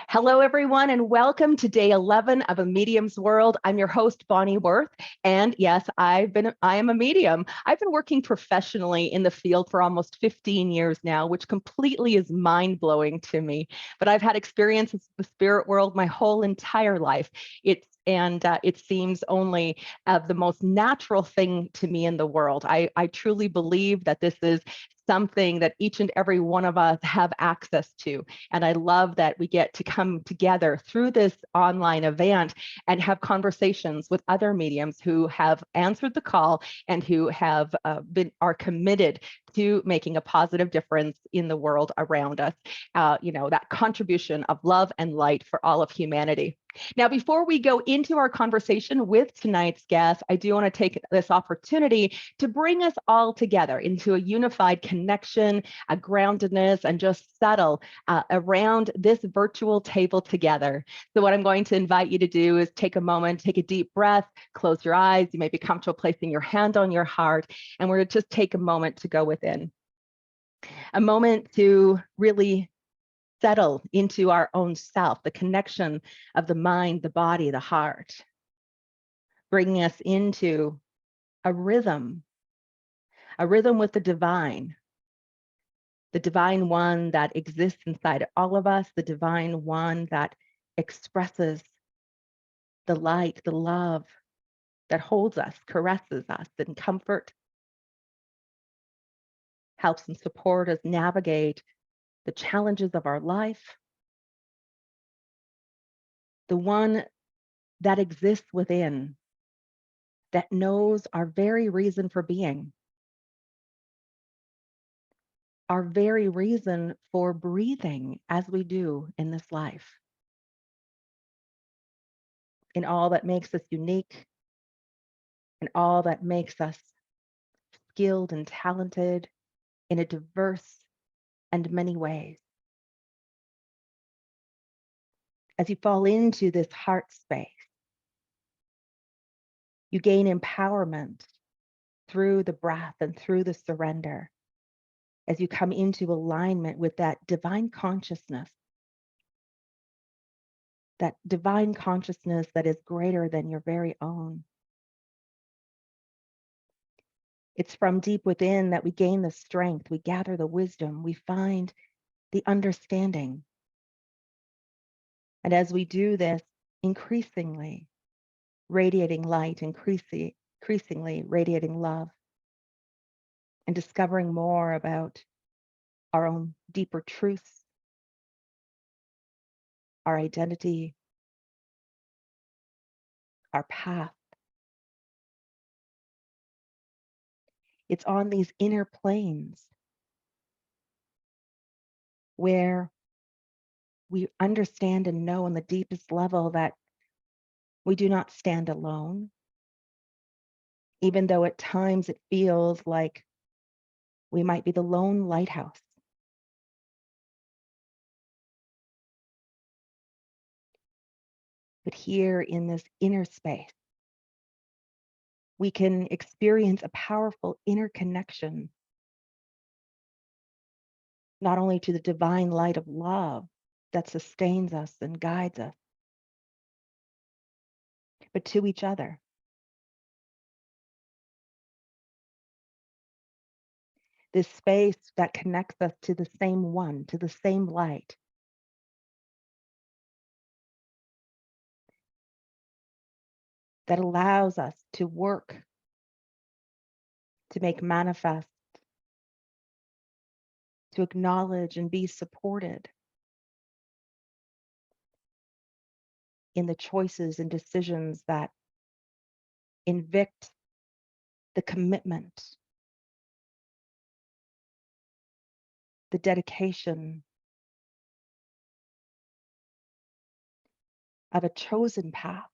Hello, everyone, and welcome to day 11 of A Medium's World. I'm your host, Bonnie Worth, and yes, I am a medium. I've been working professionally in the field for almost 15 years now, which completely is mind-blowing to me. But I've had experiences with the spirit world my whole entire life. It seems only the most natural thing to me in the world. I truly believe that this is something that each and every one of us have access to. And I love that we get to come together through this online event and have conversations with other mediums who have answered the call and who are committed to making a positive difference in the world around us. That contribution of love and light for all of humanity. Now, before we go into our conversation with tonight's guest, I do want to take this opportunity to bring us all together into a unified connection, a groundedness, and just settle around this virtual table together. So what I'm going to invite you to do is take a moment, take a deep breath, close your eyes. You may be comfortable placing your hand on your heart, and we're going to just take a moment to go within. A moment to really settle into our own self, the connection of the mind, the body, the heart, bringing us into a rhythm with the divine one that exists inside all of us, the divine one that expresses the light, the love that holds us, caresses us in comfort, helps and support us navigate the challenges of our life, the one that exists within, that knows our very reason for being, our very reason for breathing as we do in this life, in all that makes us unique, in all that makes us skilled and talented in a diverse and many ways. As you fall into this heart space, you gain empowerment through the breath and through the surrender as you come into alignment with that divine consciousness that is greater than your very own. It's from deep within that we gain the strength, we gather the wisdom, we find the understanding. And as we do this, increasingly radiating light, increasingly radiating love, and discovering more about our own deeper truths, our identity, our path. It's on these inner planes where we understand and know on the deepest level that we do not stand alone, even though at times it feels like we might be the lone lighthouse. But here in this inner space, we can experience a powerful inner connection, not only to the divine light of love that sustains us and guides us, but to each other. This space that connects us to the same one, to the same light. That allows us to work, to make manifest, to acknowledge and be supported in the choices and decisions that invict the commitment, the dedication of a chosen path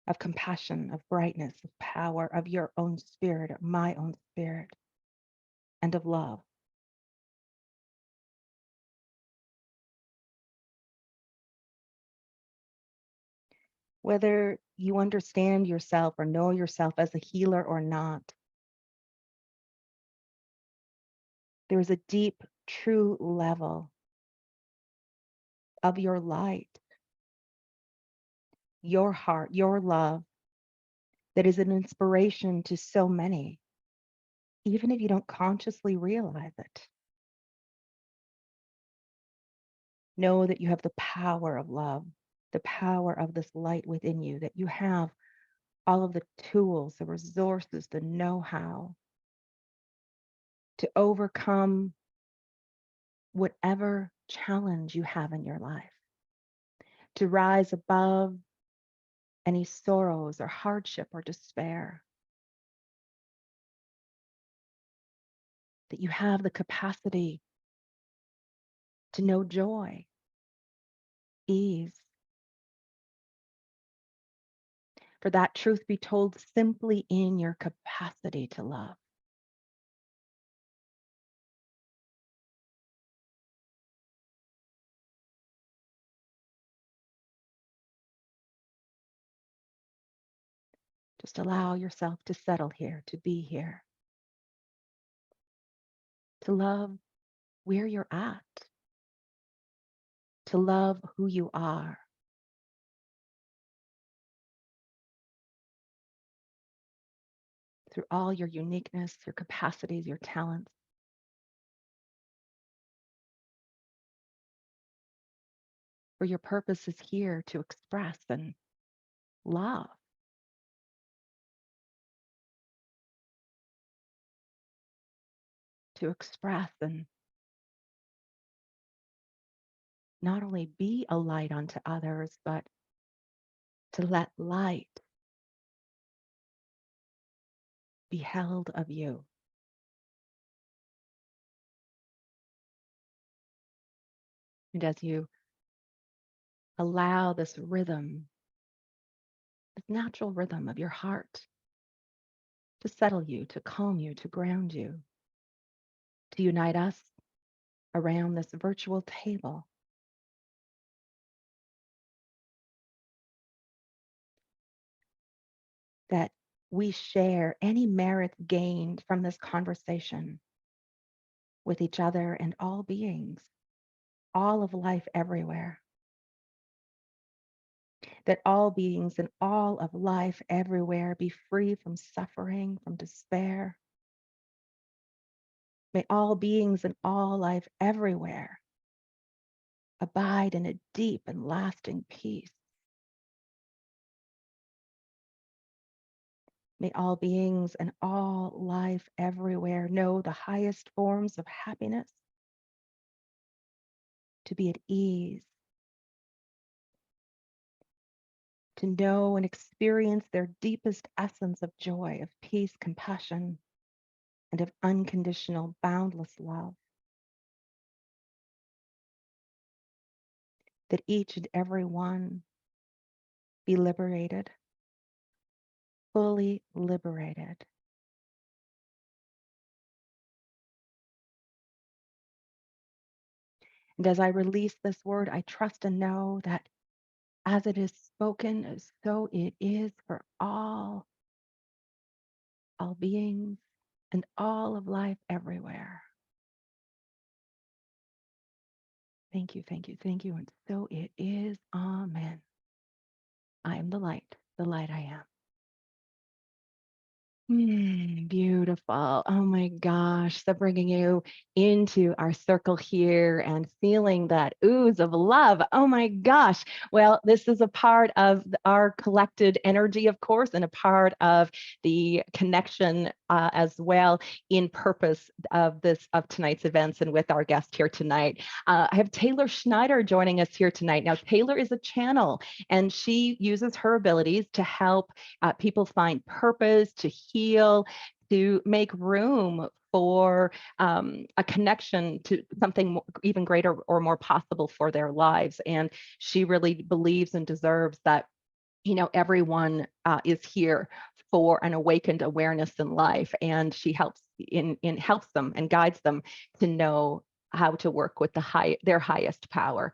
of compassion, of brightness, of power, of your own spirit, of my own spirit, and of love. Whether you understand yourself or know yourself as a healer or not, there is a deep, true level of your light, your heart, your love that is an inspiration to so many, even if you don't consciously realize it. Know that you have the power of love, the power of this light within you, that you have all of the tools, the resources, the know-how to overcome whatever challenge you have in your life, to rise above any sorrows or hardship or despair, that you have the capacity to know joy, ease. For that truth be told simply in your capacity to love. Just allow yourself to settle here, to be here, to love where you're at, to love who you are. Through all your uniqueness, your capacities, your talents. For your purpose is here to express and love. To express and not only be a light unto others, but to let light be held of you. And as you allow this rhythm, this natural rhythm of your heart to settle you, to calm you, to ground you, to unite us around this virtual table, that we share any merit gained from this conversation with each other and all beings, all of life everywhere. That all beings and all of life everywhere be free from suffering, from despair. May all beings and all life everywhere abide in a deep and lasting peace. May all beings and all life everywhere know the highest forms of happiness, to be at ease, to know and experience their deepest essence of joy, of peace, compassion, and of unconditional, boundless love. That each and every one be liberated, fully liberated. And as I release this word, I trust and know that as it is spoken, so it is for all beings, and all of life everywhere. Thank you, thank you, thank you. And so it is. Amen. I am the light I am. Beautiful. Oh my gosh. So bringing you into our circle here and feeling that ooze of love. Oh my gosh. Well, this is a part of our collected energy, of course, and a part of the connection as well in purpose of tonight's events and with our guest here tonight. I have Taylor Schneider joining us here tonight. Now, Taylor is a channel and she uses her abilities to help people find purpose, to heal, to make room for a connection to something even greater or more possible for their lives. And she really believes and deserves that, everyone is here for an awakened awareness in life, and she helps helps them and guides them to know how to work with their highest power.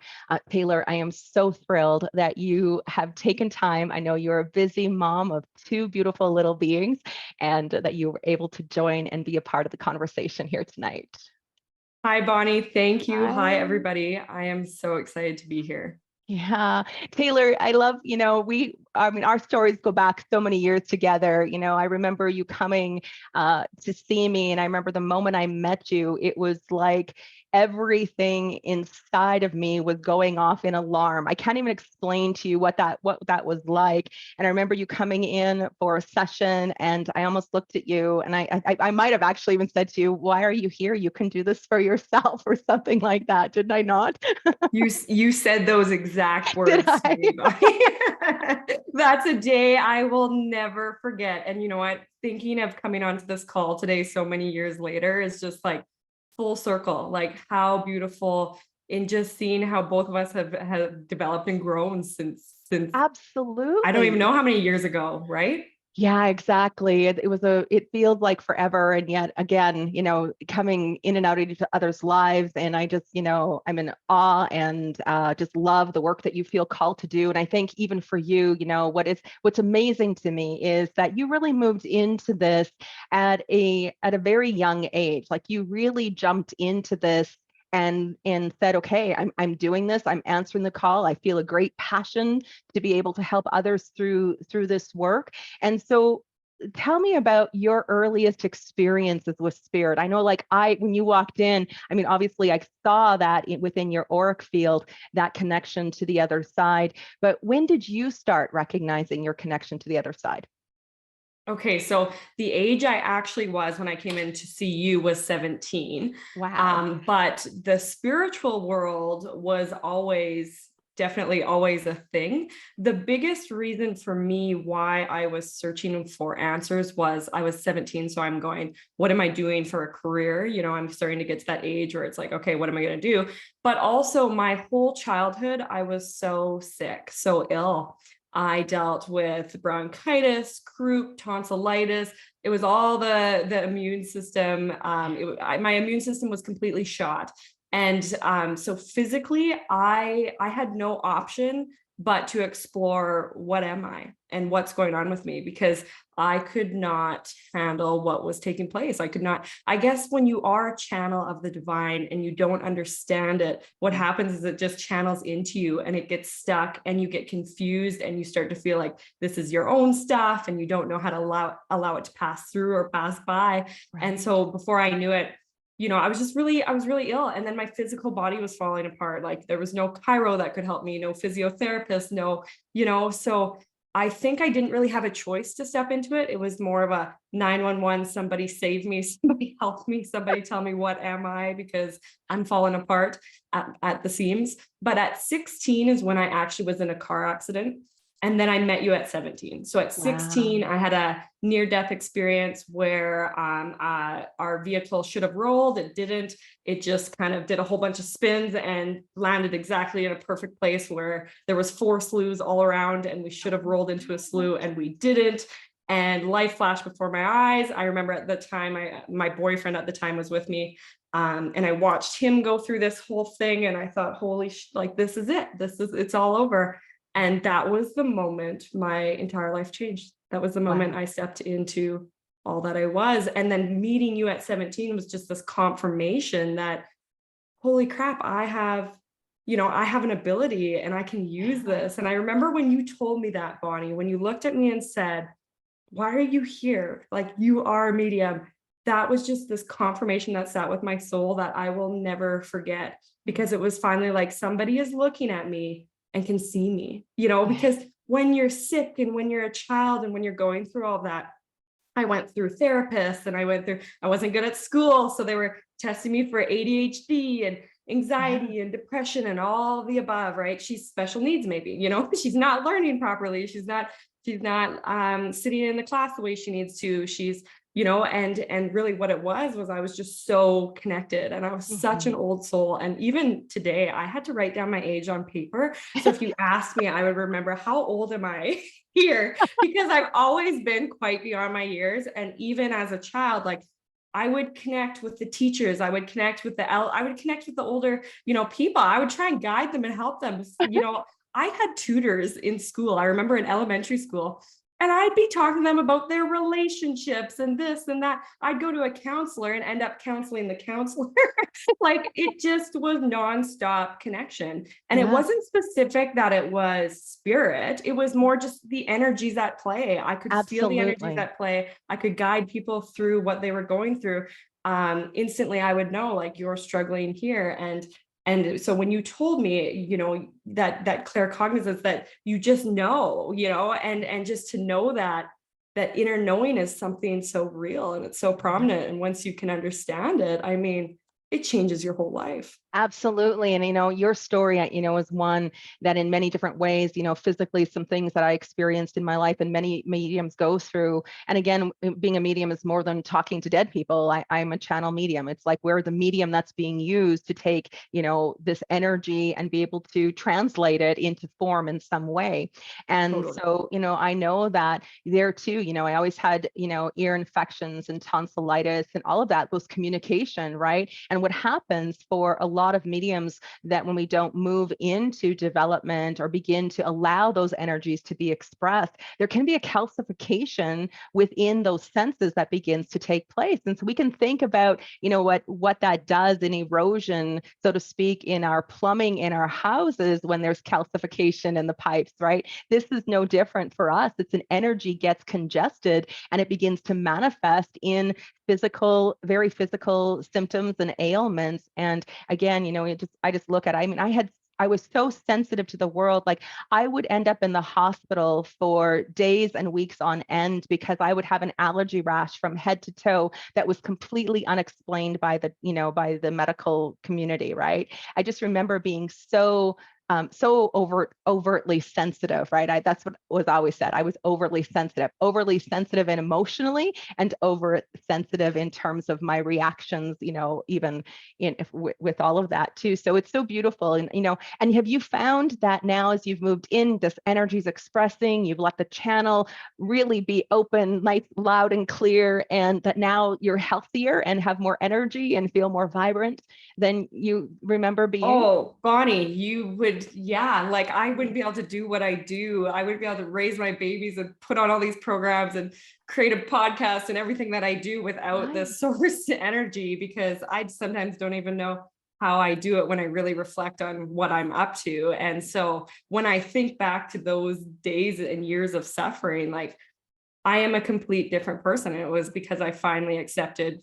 Taylor, I am so thrilled that you have taken time. I know you're a busy mom of two beautiful little beings, and that you were able to join and be a part of the conversation here tonight. Hi, Bonnie. Thank you. Hi, Hi. everybody. I am so excited to be here. Yeah. Taylor, I love, I mean, our stories go back so many years together. I remember you coming to see me, and I remember the moment I met you, it was like everything inside of me was going off in alarm. I can't even explain to you what that was like. And I remember you coming in for a session, and I almost looked at you, and I might have actually even said to you, "Why are you here? You can do this for yourself," or something like that. Did I not? You said those exact Did words to I? me, Bonnie. That's a day I will never forget. And you know what? Thinking of coming onto this call today, so many years later, is just like full circle. Like how beautiful in just seeing how both of us have developed and grown since I don't even Absolutely. know how many years ago, right? Yeah, exactly. It feels like forever. And yet again, coming in and out of each other's lives. And I just, I'm in awe and just love the work that you feel called to do. And I think even for you, what's amazing to me is that you really moved into this at a very young age. Like you really jumped into this and said, okay, I'm doing this. I'm answering the call. I feel a great passion to be able to help others through this work. And so tell me about your earliest experiences with spirit. I know when you walked in, I mean, obviously I saw that within your auric field, that connection to the other side. But when did you start recognizing your connection to the other side? Okay, so the age I actually was when I came in to see you was 17. Wow. But the spiritual world was definitely always a thing. The biggest reason for me why I was searching for answers was I was 17. So I'm going, what am I doing for a career? I'm starting to get to that age where it's like, okay, what am I going to do? But also my whole childhood, I was so sick, so ill. I dealt with bronchitis, croup, tonsillitis. It was all the immune system. My immune system was completely shot. And so physically, I had no option but to explore what am I and what's going on with me, because I could not handle what was taking place. I could not, I guess when you are a channel of the divine and you don't understand it, what happens is it just channels into you and it gets stuck and you get confused and you start to feel like this is your own stuff and you don't know how to allow it to pass through or pass by. And Right. so before I knew it, I was really ill. And then my physical body was falling apart. Like there was no chiro that could help me, no physiotherapist, so I think I didn't really have a choice to step into it. It was more of a 911, somebody save me, somebody help me, somebody tell me what am I, because I'm falling apart at the seams. But at 16 is when I actually was in a car accident. And then I met you at 17. So at 16, Wow. I had a near-death experience where our vehicle should have rolled. It didn't. It just kind of did a whole bunch of spins and landed exactly in a perfect place where there was 4 sloughs all around, and we should have rolled into a slough, and we didn't. And life flashed before my eyes. I remember at the time, my boyfriend at the time was with me, and I watched him go through this whole thing, and I thought, like this is it. It's all over. And that was the moment my entire life changed. That was the moment Wow. I stepped into all that I was. And then meeting you at 17 was just this confirmation that, holy crap, I have an ability and I can use Yeah. this. And I remember when you told me that, Bonnie, when you looked at me and said, why are you here? Like you are a medium. That was just this confirmation that sat with my soul that I will never forget, because it was finally like somebody is looking at me and can see me, Yeah. because when you're sick and when you're a child and when you're going through all that, I went through therapists and I wasn't good at school. So they were testing me for ADHD and Yeah. anxiety and depression and all the above, right? She's special needs, maybe, she's not learning properly. She's not sitting in the class the way she needs to. She's, and really what it was I was just so connected and I was such an Mhm. old soul. And even today, I had to write down my age on paper. So if you asked me, I would remember how old am I here, because I've always been quite beyond my years. And even as a child, like I would connect with the teachers. I would connect with the older, people. I would try and guide them and help them. I had tutors in school. I remember in elementary school, And I'd be talking to them about their relationships and this and that. I'd go to a counselor and end up counseling the counselor. Like it just was nonstop connection. And it Yeah, wasn't specific that it was spirit. It was more just the energies at play. I could feel the energies absolutely. at play. I could guide people through what they were going through. Instantly I would know like you're struggling here. And so when you told me, that claircognizance, that you just know, and just to know that inner knowing is something so real and it's so prominent. And once you can understand it, I mean, it changes your whole life. Absolutely. And, your story, is one that in many different ways, physically, some things that I experienced in my life and many mediums go through. And again, being a medium is more than talking to dead people. I'm a channel medium. It's like we're the medium that's being used to take, this energy and be able to translate it into form in some way. And Totally. so, I know that there too, I always had, ear infections and tonsillitis and all of that, those communication, right? And what happens for a lot of mediums that when we don't move into development or begin to allow those energies to be expressed, there can be a calcification within those senses that begins to take place. And so we can think about, what that does in erosion, so to speak, in our plumbing in our houses when there's calcification in the pipes, right? This is no different for us. It's an energy gets congested and it begins to manifest in very physical symptoms and ailments. And again, I just look at, I was so sensitive to the world. Like I would end up in the hospital for days and weeks on end because I would have an allergy rash from head to toe that was completely unexplained by the medical community, right? I just remember being so overtly sensitive, right? That's what was always said. I was overly sensitive and emotionally, and over sensitive in terms of my reactions, even with all of that too. So it's so beautiful. And have you found that now as you've moved in, this energy's expressing, you've let the channel really be open, nice, loud and clear, and that now you're healthier and have more energy and feel more vibrant than you remember being? Oh, Bonnie, yeah, like I wouldn't be able to do what I do. I wouldn't be able to raise my babies and put on all these programs and create a podcast and everything that I do without the Right. source energy, because I sometimes don't even know how I do it when I really reflect on what I'm up to. And so when I think back to those days and years of suffering, like I am a complete different person. And it was because I finally accepted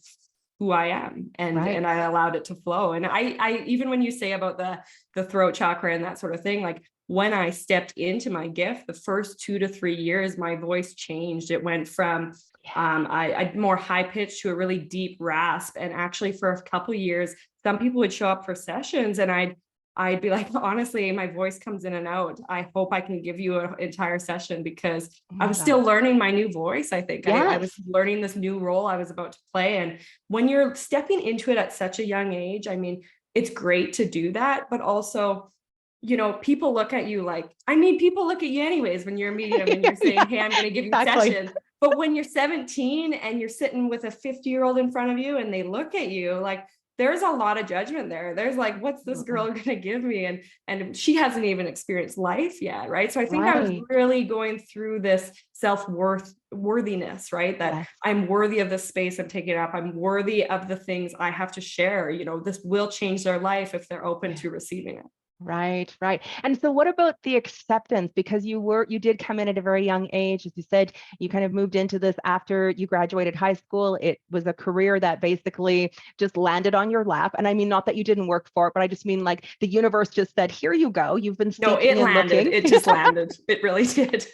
who I am, and Right. I allowed it to flow. And I even when you say about the throat chakra and that sort of thing, like when I stepped into my gift, the first 2 to 3 years, my voice changed. It went from I more high pitched to a really deep rasp. And actually for a couple of years, some people would show up for sessions and I'd be like, honestly, my voice comes in and out. I hope I can give you an entire session, because Oh I my was still gosh. learning my new voice. I think I Yes. was learning this new role I was about to play. And when you're stepping into it at such a young age, I mean, it's great to do that, but also, people look at you like, I mean, people look at you anyways when you're a medium and you're saying, Yeah, hey, I'm going to give you exactly. sessions. But when you're 17 and you're sitting with a 50-year-old in front of you and they look at you like, there's a lot of judgment there. There's like, what's this girl Absolutely. going to give me? And she hasn't even experienced life yet, right? So I think I was Right. really going through this worthiness, right? That Yes. I'm worthy of the space I'm taking up. I'm worthy of the things I have to share. This will change their life if they're open Yeah. to receiving it. Right, right. And so what about the acceptance? Because you did come in at a very young age. As you said, you kind of moved into this after you graduated high school. It was a career that basically just landed on your lap. And I mean, not that you didn't work for it, but I just mean like the universe just said, here you go. You've been No, seeking it and landed. looking. It just landed. It really did.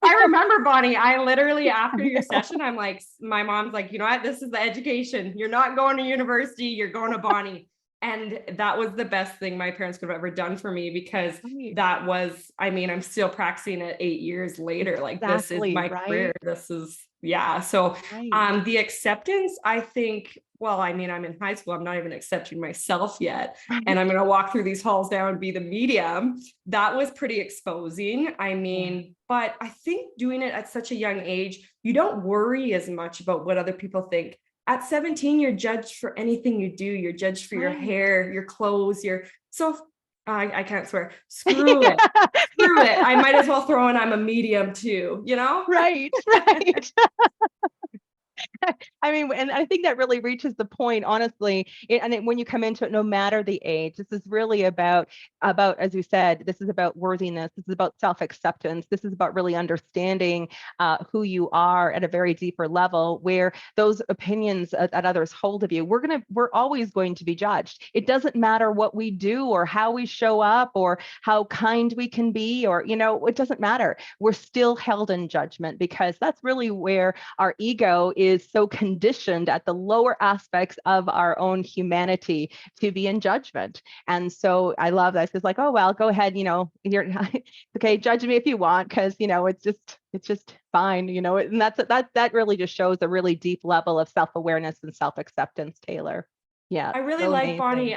I remember, Bonnie, I literally, after I your know. session, I'm like, my mom's like, you know what? This is the education. You're not going to university. You're going to Bonnie. And that was the best thing my parents could have ever done for me, because Right. that was, I mean, I'm still practicing it 8 years later. Like, this is Exactly, my career. right? This is, yeah. So Right. the acceptance, I think, well, I mean, I'm in high school. I'm not even accepting myself yet. And I'm Right. going to walk through these halls now and be the medium. That was pretty exposing. I Yeah. mean, but I think doing it at such a young age, you don't worry as much about what other people think. At 17, you're judged for anything you do. You're judged for your Right. hair, your clothes, your so I can't swear. Screw it. Screw it. I might as well throw in I'm a medium too, you know? Right, right. I mean, and I think that really reaches the point, honestly. When you come into it, no matter the age, this is really about, as you said, this is about worthiness. This is about self-acceptance. This is about really understanding who you are at a very deeper level, where those opinions that others hold of you, we're always going to be judged. It doesn't matter what we do or how we show up or how kind we can be, or, it doesn't matter. We're still held in judgment, because that's really where our ego is so conditioned at the lower aspects of our own humanity to be in judgment. And so I love that. It's like, oh, well, go ahead, you're okay, judge me if you want, because it's just fine, and that really just shows a really deep level of self-awareness and self-acceptance, Taylor. Yeah, I really so like, amazing. Bonnie,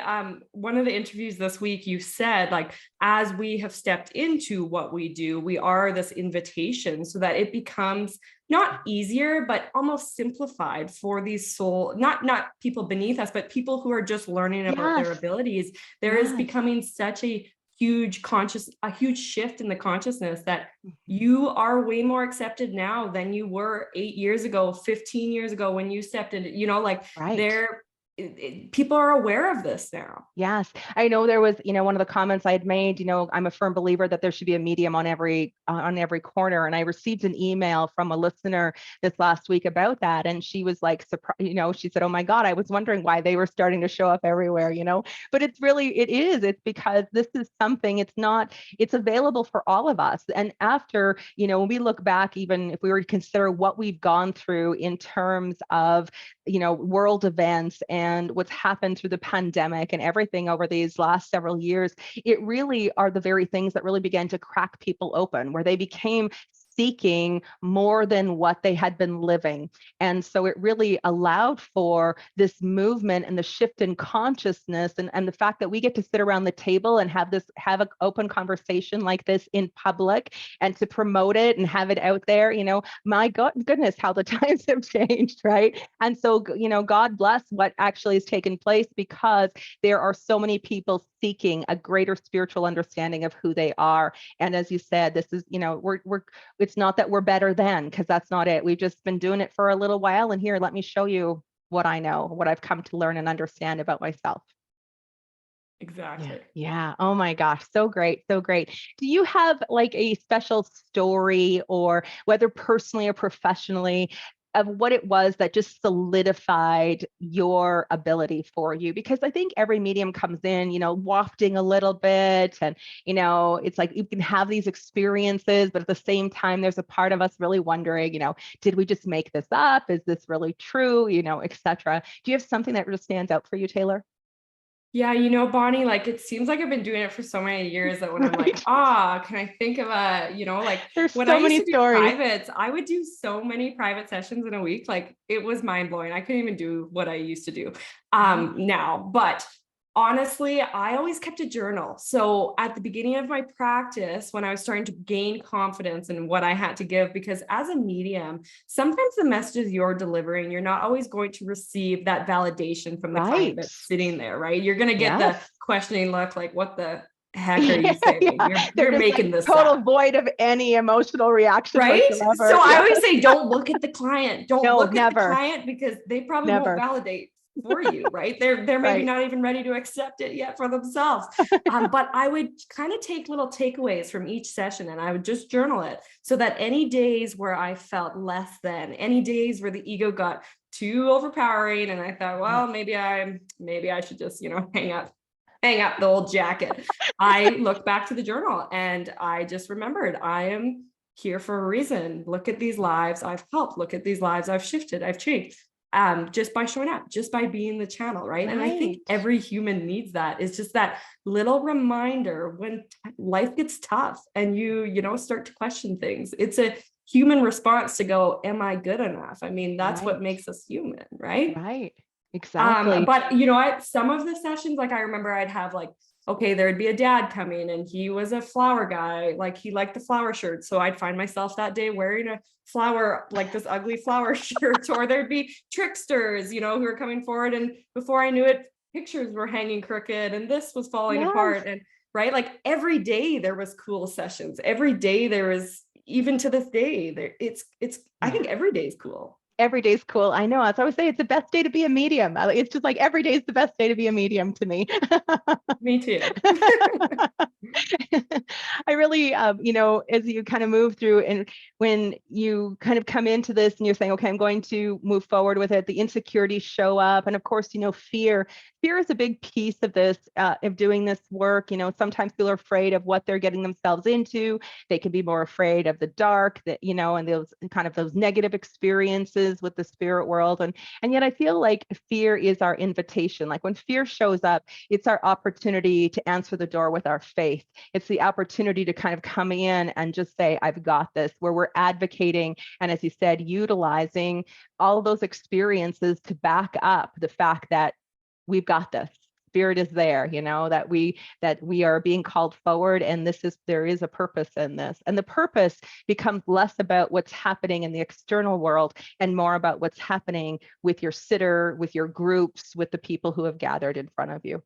one of the interviews this week, you said, like, as we have stepped into what we do, we are this invitation so that it becomes not easier, but almost simplified for these not people beneath us, but people who are just learning about their Yes. abilities. There is becoming such a huge shift in the consciousness that you are way more accepted now than you were 8 years ago, 15 years ago, when you stepped into, like, Right. people are aware of this now. Yes. I know there was, one of the comments I had made, I'm a firm believer that there should be a medium on every corner. And I received an email from a listener this last week about that. And she was like, surprised, she said, oh my God, I was wondering why they were starting to show up everywhere, but it is, it's because this is something, it's available for all of us. And after, when we look back, even if we were to consider what we've gone through in terms of, world events and what's happened through the pandemic and everything over these last several years, it really are the very things that really began to crack people open, where they became seeking more than what they had been living. And so it really allowed for this movement and the shift in consciousness, and the fact that we get to sit around the table and have an open conversation like this in public, and to promote it and have it out there. My goodness, how the times have changed, right? And so, God bless what actually has taken place, because there are so many people seeking a greater spiritual understanding of who they are. And as you said, this is, it's not that we're better than, because that's not it. We've just been doing it for a little while, and here, let me show you what I know, what I've come to learn and understand about myself. Exactly. Yeah. Oh my gosh. So great. So great. Do you have like a special story, or whether personally or professionally, of what it was that just solidified your ability for you? Because I think every medium comes in, wafting a little bit, and, it's like you can have these experiences, but at the same time, there's a part of us really wondering, did we just make this up? Is this really true? Et cetera. Do you have something that really stands out for you, Taylor? Yeah, Bonnie, like, it seems like I've been doing it for so many years that when I'm like, Right. can I think of like, There's when I so used many to do stories. privates, I would do so many private sessions in a week. Like, it was mind blowing. I couldn't even do what I used to do Right. now. But honestly, I always kept a journal. So at the beginning of my practice, when I was starting to gain confidence in what I had to give, because as a medium, sometimes the messages you're delivering, you're not always going to receive that validation from the client Right. that's sitting there, right? You're going to get the Yes. questioning look, like, what the heck are Yeah, you saying? yeah. They're You're just making like this total up. void of any emotional reaction Right. So whatsoever. I Yeah. always say, don't look at the client. Don't No, look at the never, client, because they probably won't never. validate for you, right? They're maybe Right. not even ready to accept it yet for themselves. But I would kind of take little takeaways from each session, and I would just journal it, so that any days where I felt less than, any days where the ego got too overpowering, and I thought, Right. well, maybe I should just, hang up the old jacket. I looked back to the journal, and I just remembered, I am here for a reason. Look at these lives I've helped. Look at these lives I've shifted, I've changed. Just by showing up, just by being the channel, right? And I think Right. every human needs that. It's just that little reminder when life gets tough and you start to question things. It's a human response to go, am I good enough? I mean, that's what Right. makes us human, right? Right. Exactly. But some of the sessions, like, I remember I'd have, like, okay, there'd be a dad coming, and he was a flower guy, like, he liked the flower shirt. So I'd find myself that day wearing a flower, like this ugly flower shirt, or there'd be tricksters, who were coming forward. And before I knew it, pictures were hanging crooked and this was falling Yes. apart. And right? Like every day there was cool sessions. Every day there was, even to this day, there I think every day is cool. Every day's cool. I know. As I always say, it's the best day to be a medium. It's just like every day is the best day to be a medium to me. Me too. I really, as you kind of move through and when you kind of come into this and you're saying, okay, I'm going to move forward with it, the insecurities show up. And of course, fear is a big piece of this, of doing this work. Sometimes people are afraid of what they're getting themselves into. They can be more afraid of the dark, and those negative experiences with the spirit world. And yet I feel like fear is our invitation. Like when fear shows up, it's our opportunity to answer the door with our faith. It's the opportunity to kind of come in and just say, I've got this, where we're advocating. And as you said, utilizing all those experiences to back up the fact that we've got this. Spirit is there, that we are being called forward, and there is a purpose in this. And the purpose becomes less about what's happening in the external world and more about what's happening with your sitter, with your groups, with the people who have gathered in front of you.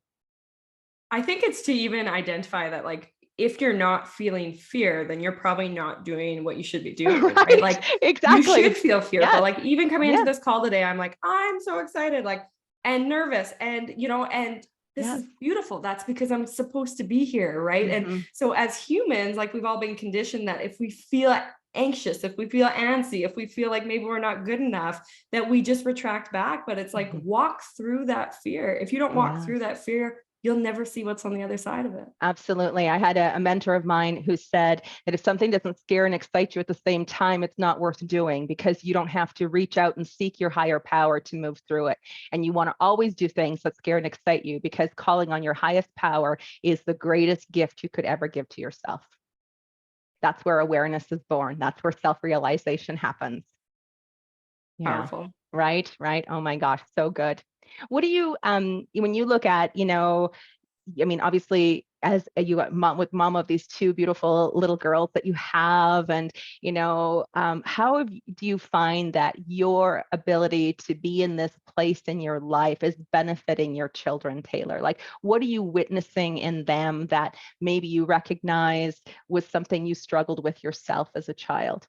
I think it's to even identify that, like, if you're not feeling fear, then you're probably not doing what you should be doing, right? Like, exactly. You should feel fearful. Yes. Like, even coming into this call today, I'm like, I'm so excited, like, and nervous, and and this is beautiful. That's because I'm supposed to be here, right? Mm-hmm. And so as humans, like, we've all been conditioned that if we feel anxious, if we feel antsy, if we feel like maybe we're not good enough, that we just retract back. But it's like, walk through that fear. If you don't walk through that fear, you'll never see what's on the other side of it. Absolutely. I had a mentor of mine who said that if something doesn't scare and excite you at the same time, it's not worth doing, because you don't have to reach out and seek your higher power to move through it. And you want to always do things that scare and excite you, because calling on your highest power is the greatest gift you could ever give to yourself. That's where awareness is born. That's where self-realization happens. Yeah. Powerful. Right. Oh my gosh. So good. What do you, when you look at, obviously as you got mom of these two beautiful little girls that you have, and, how do you find that your ability to be in this place in your life is benefiting your children, Taylor? Like, what are you witnessing in them that maybe you recognize was something you struggled with yourself as a child?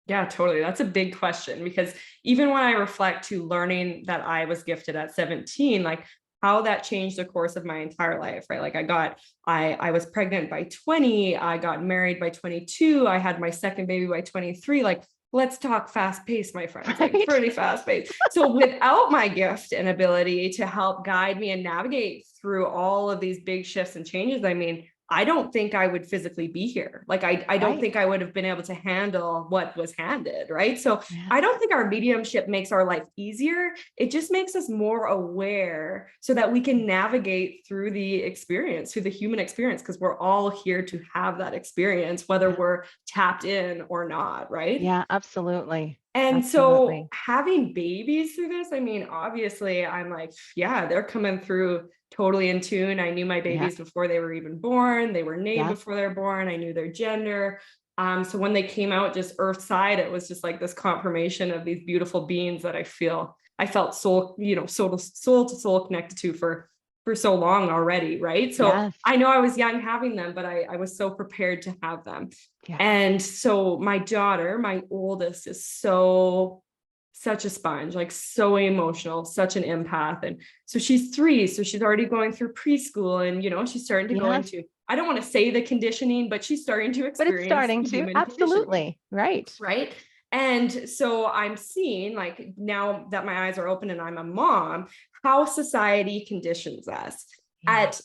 Yeah, totally. That's a big question, because even when I reflect to learning that I was gifted at 17, like how that changed the course of my entire life, right? Like I was pregnant by 20, I got married by 22, I had my second baby by 23. Like, let's talk fast paced, my friends, like pretty fast paced. So without my gift and ability to help guide me and navigate through all of these big shifts and changes, I don't think I would physically be here. Like, I don't think I would have been able to handle what was handed, right? So I don't think our mediumship makes our life easier. It just makes us more aware so that we can navigate through the experience, through the human experience, because we're all here to have that experience, whether we're tapped in or not, right? Yeah, absolutely. And so having babies through this, obviously I'm like, yeah, they're coming through totally in tune. I knew my babies before they were even born. They were named before they were born. I knew their gender. So when they came out just earthside, it was just like this confirmation of these beautiful beings that I felt soul to soul connected to for so long already, right? So I know I was young having them, but I was so prepared to have them. And so my daughter, my oldest, is such a sponge, like so emotional, such an empath. And so she's 3, so she's already going through preschool, and she's starting to go into, I don't want to say the conditioning, but she's starting to experience, but it's starting to, absolutely, right. And so I'm seeing, like, now that my eyes are open and I'm a mom, how society conditions us. At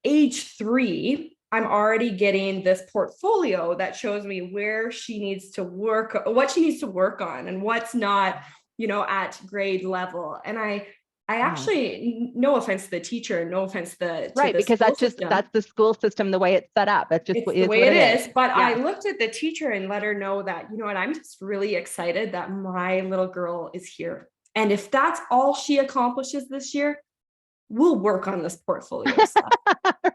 age 3, I'm already getting this portfolio that shows me where she needs to work, what she needs to work on, and what's not, at grade level. And I actually, no offense to the teacher, no offense to the because that's the school system, the way it's set up. It's just the way it is. But I looked at the teacher and let her know that, I'm just really excited that my little girl is here. And if that's all she accomplishes this year, we'll work on this portfolio stuff.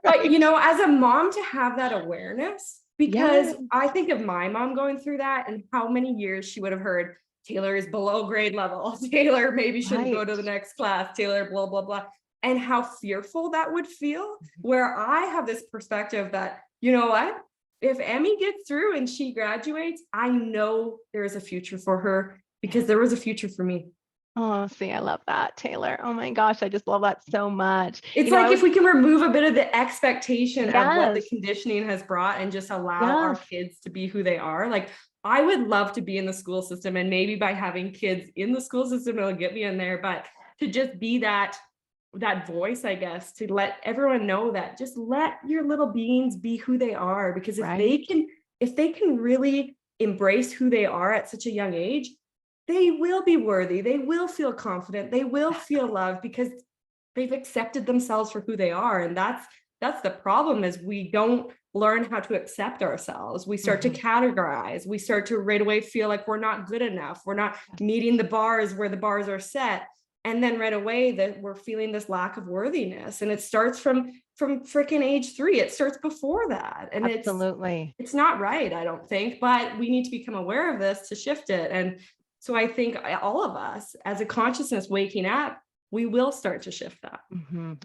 But, as a mom, to have that awareness, because I think of my mom going through that and how many years she would have heard, Taylor is below grade level. Taylor maybe shouldn't go to the next class. Taylor, blah, blah, blah. and how fearful that would feel. Where I have this perspective that, you know what, if Emmy gets through and she graduates, I know there is a future for her because there was a future for me. Oh, see, I love that, Taylor. Oh my gosh, I just love that so much. It's I like was, if we can remove a bit of the expectation of what the yes, conditioning has brought and just allow our yes, kids to be who they are. Like, I would love to be in the school system, and maybe by having kids in the school system, it'll get me in there. But to just be that voice, I guess, to let everyone know that just let your little beings be who they are. Because right. if they can really embrace who they are at such a young age, they will be worthy. They will feel confident. They will feel loved because they've accepted themselves for who they are. And that's the problem, is we don't learn how to accept ourselves. We start to categorize. We start to right away feel like we're not good enough. We're not meeting the bars where the bars are set. And then right away that we're feeling this lack of worthiness. And it starts from freaking age 3. It starts before that. And Absolutely. it's not right, I don't think, but we need to become aware of this to shift it. And so I think all of us, as a consciousness waking up, we will start to shift that.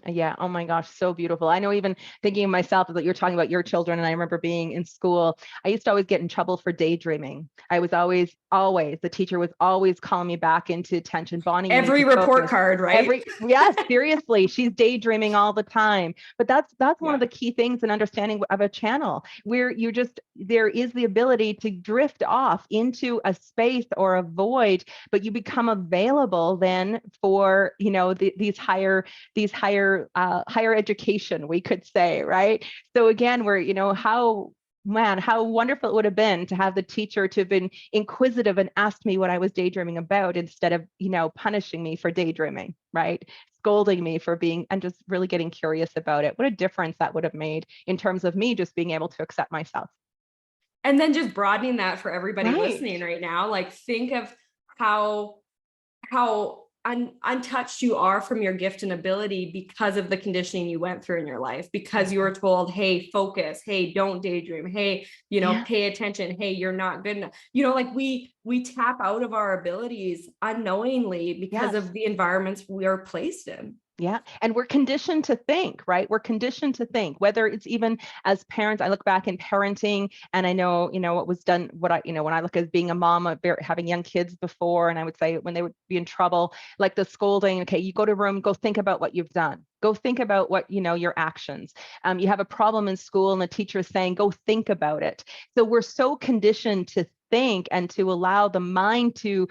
Yeah. Oh my gosh. So beautiful. I know, even thinking of myself, that you're talking about your children. And I remember being in school, I used to always get in trouble for daydreaming. I was always, the teacher was always calling me back into attention. Bonnie, you need Every to report focus. card, right? Yes, seriously, she's daydreaming all the time. But that's one of Yeah. the key things in understanding of a channel, where there is the ability to drift off into a space or a void, but you become available then for, these higher education, we could say, right? So again, we're, how wonderful it would have been to have the teacher to have been inquisitive and asked me what I was daydreaming about, instead of, punishing me for daydreaming, right? Scolding me for being, and just really getting curious about it. What a difference that would have made in terms of me just being able to accept myself. And then just broadening that for everybody Right. listening right now, like, think of how untouched you are from your gift and ability because of the conditioning you went through in your life, because you were told, hey, focus, hey, don't daydream, hey, Yeah. pay attention, hey, you're not good enough. Like, we tap out of our abilities unknowingly because Yes. of the environments we are placed in. Yeah. And we're conditioned to think, right? We're conditioned to think, whether it's even as parents. I look back in parenting, and I know, what was done, when I look at being a mom, having young kids before, and I would say when they would be in trouble, like the scolding, okay, you go to a room, go think about what you've done. Go think about what, your actions. You have a problem in school and the teacher is saying, go think about it. So we're so conditioned to think and to allow the mind to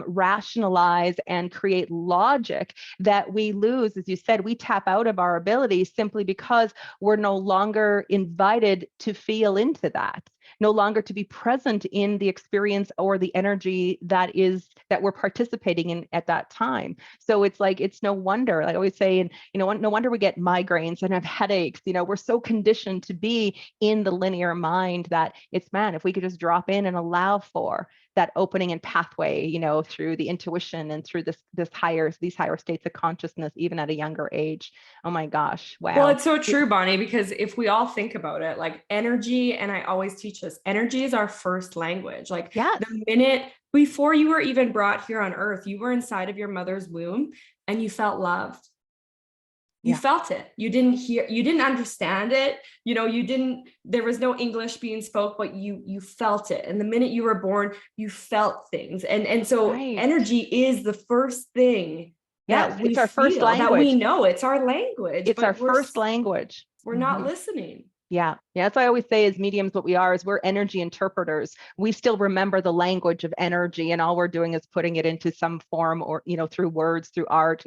rationalize and create logic, that we lose, as you said, we tap out of our abilities simply because we're no longer invited to feel into that, no longer to be present in the experience or the energy that we're participating in at that time. So it's like, it's no wonder, like I always say, and no wonder we get migraines and have headaches. We're so conditioned to be in the linear mind that it's, man, if we could just drop in and allow for that opening and pathway, through the intuition and through these higher states of consciousness, even at a younger age. Oh my gosh. Well, Wow. it's so true, Bonnie, because if we all think about it, like, energy, and I always teach this, energy is our first language. Like, Yes. the minute before you were even brought here on earth, you were inside of your mother's womb and you felt loved. You Yeah. felt it. You didn't understand it. There was no English being spoke, but you felt it. And the minute you were born, you felt things. And so Right. energy is the first thing Yes. that we It's our first feel, that we language. know. It's our language, It's our but first language. we're not Mhm. listening. Yeah. Yeah. That's what I always say, as mediums, what we are is we're energy interpreters. We still remember the language of energy, and all we're doing is putting it into some form, or, through words, through art,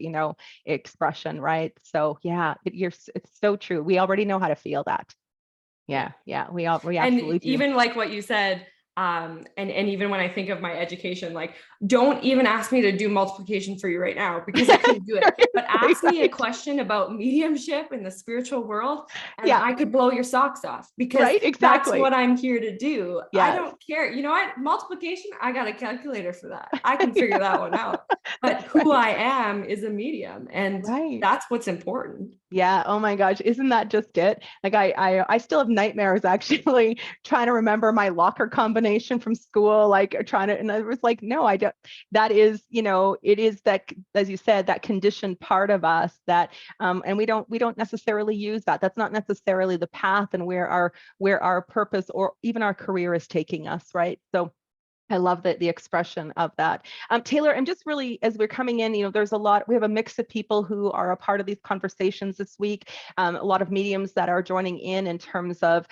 expression. Right. So yeah, it's so true. We already know how to feel that. Yeah. Yeah. Yeah. We And absolutely do. even like what you said, and even when I think of my education, like, don't even ask me to do multiplication for you right now, because I couldn't do it. But ask me a Right. question about mediumship in the spiritual world, and Yeah. I could blow your socks off, because Right. that's Exactly. what I'm here to do. I Yes. don't care. You know what? Multiplication, I got a calculator for that. I can figure that one out. But That's who right. I am is a medium, and Right. that's what's important. Yeah. Oh my gosh. Isn't that just it? Like I still have nightmares actually trying to remember my locker combination explanation from school, like trying to, and I was like, no, I don't, that is, it is that, as you said, that conditioned part of us that, and we don't necessarily use that. That's not necessarily the path and where our purpose or even our career is taking us, right? So I love the expression of that. Taylor, I'm just really, as we're coming in, there's we have a mix of people who are a part of these conversations this week. A lot of mediums that are joining in terms of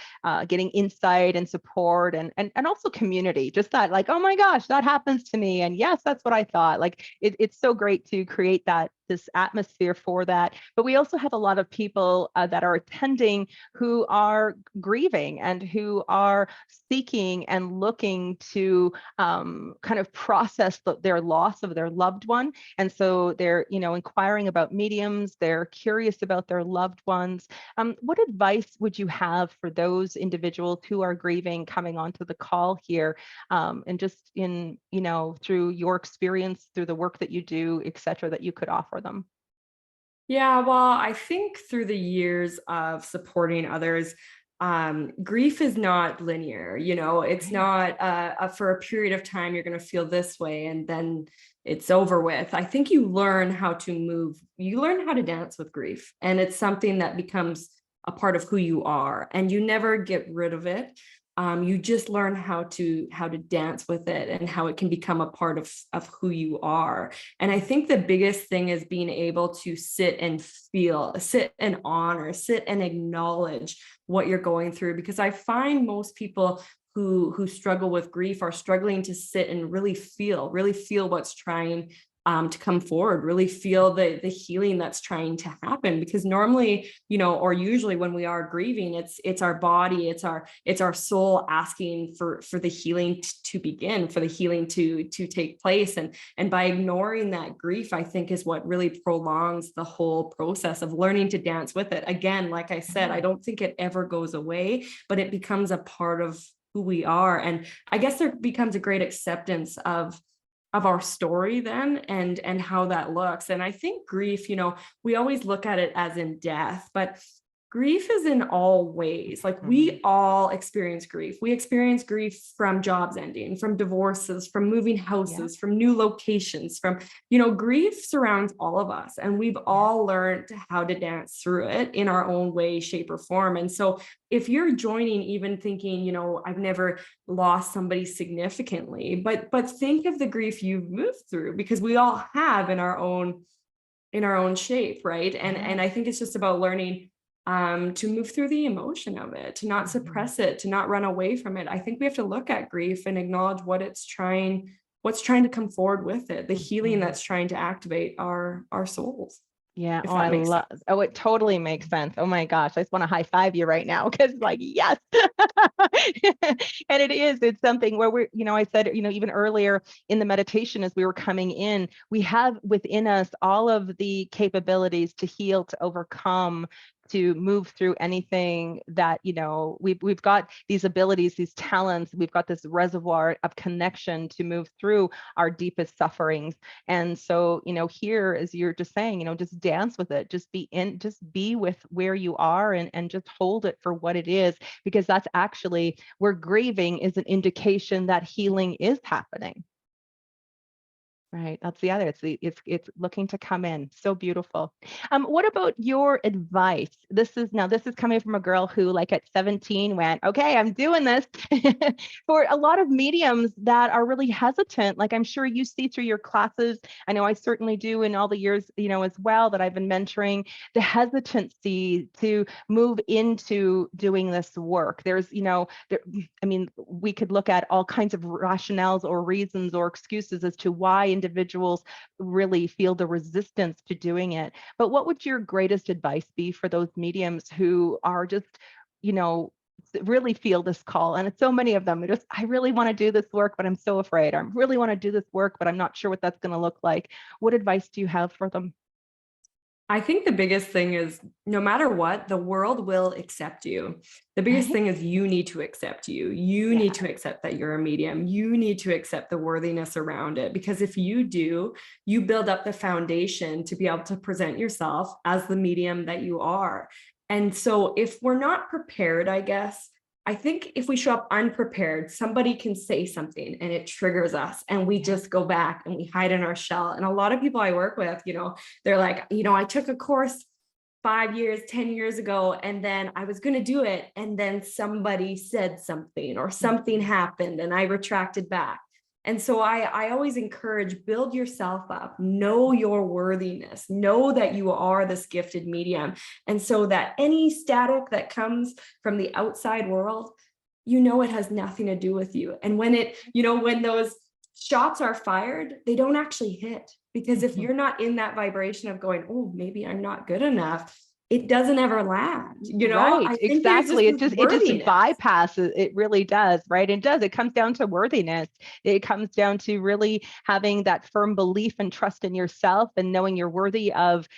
getting insight and support and also community, just that like, oh my gosh, that happens to me. And yes, that's what I thought. Like it's so great to create this atmosphere for that. But we also have a lot of people that are attending who are grieving and who are seeking and looking to kind of process their loss of their loved one. And so they're, inquiring about mediums, they're curious about their loved ones. What advice would you have for those individuals who are grieving coming onto the call here? And just in, through your experience, through the work that you do, et cetera, that you could offer them? Yeah, well, I think through the years of supporting others, grief is not linear. It's Right. not for a period of time you're going to feel this way and then it's over with. I think you learn how to move, you learn how to dance with grief, and it's something that becomes a part of who you are, and you never get rid of it. You just learn how to dance with it and how it can become a part of who you are. And I think the biggest thing is being able to sit and feel, sit and honor, sit and acknowledge what you're going through. Because I find most people who struggle with grief are struggling to sit and really feel what's trying to come forward, really feel the healing that's trying to happen. Because normally, or usually when we are grieving, it's our body, it's our soul asking for the healing to begin, for the healing to take place. And by ignoring that grief, I think is what really prolongs the whole process of learning to dance with it. Again, like I said, I don't think it ever goes away, but it becomes a part of who we are. And I guess there becomes a great acceptance of our story then, and how that looks. And I think grief, we always look at it as in death, but grief is in all ways. Like we all experience grief. We experience grief from jobs ending, from divorces, from moving Yeah. houses, from new locations, from, grief surrounds all of us. And we've Yeah. all learned how to dance through it in our own way, shape, or form. And so if you're joining, even thinking, I've never lost somebody significantly, but think of the grief you've moved through, because we all have in our own shape, right? And Yeah. I think it's just about learning to move through the emotion of it, to not Mhm. suppress it, to not run away from it. I think we have to look at grief and acknowledge what's trying to come forward with it, the healing Mhm. that's trying to activate our souls, Yeah. if Oh, that I makes love. sense. Oh, it totally makes sense. Oh my gosh, I just want to high five you right now because, like, yes. And it is. It's something where I said, even earlier in the meditation as we were coming in, we have within us all of the capabilities to heal, to overcome, to move through anything that we've got these abilities, these talents. We've got this reservoir of connection to move through our deepest sufferings. And so, here, as you're just saying, just dance with it, just be with where you are, and just hold it for what it is, because that's actually where grieving is an indication that healing is happening. Right. That's the other. It's looking to come in. So beautiful. What about your advice? This is coming from a girl who, like, at 17 went, okay, I'm doing this. For a lot of mediums that are really hesitant, like I'm sure you see through your classes. I know I certainly do in all the years, as well, that I've been mentoring, the hesitancy to move into doing this work. There's, we could look at all kinds of rationales or reasons or excuses as to why individuals really feel the resistance to doing it. But what would your greatest advice be for those mediums who are just, you know, really feel this call? And it's so many of them are just, I really want to do this work, but I'm so afraid. I really want to do this work, but I'm not sure what that's going to look like. What advice do you have for them? I think the biggest thing is, no matter what, the world will accept you. The biggest Right? thing is you need to accept you. You Yeah. need to accept that you're a medium. You need to accept the worthiness around it. Because if you do, you build up the foundation to be able to present yourself as the medium that you are. And so if we're not prepared, I guess, I think if we show up unprepared, somebody can say something and it triggers us and we just go back and we hide in our shell. And a lot of people I work with, they're like, I took a course 5 years, 10 years ago, and then I was going to do it. And then somebody said something or something happened and I retracted back. And so I always encourage, build yourself up, know your worthiness, know that you are this gifted medium. And so that any static that comes from the outside world, it has nothing to do with you. And when those shots are fired, they don't actually hit, because if you're not in that vibration of going, oh, maybe I'm not good enough, it doesn't ever land, Right, I think exactly. It just worthiness. bypasses. It really does, right? It does. It comes down to worthiness. It comes down to really having that firm belief and trust in yourself and knowing you're worthy of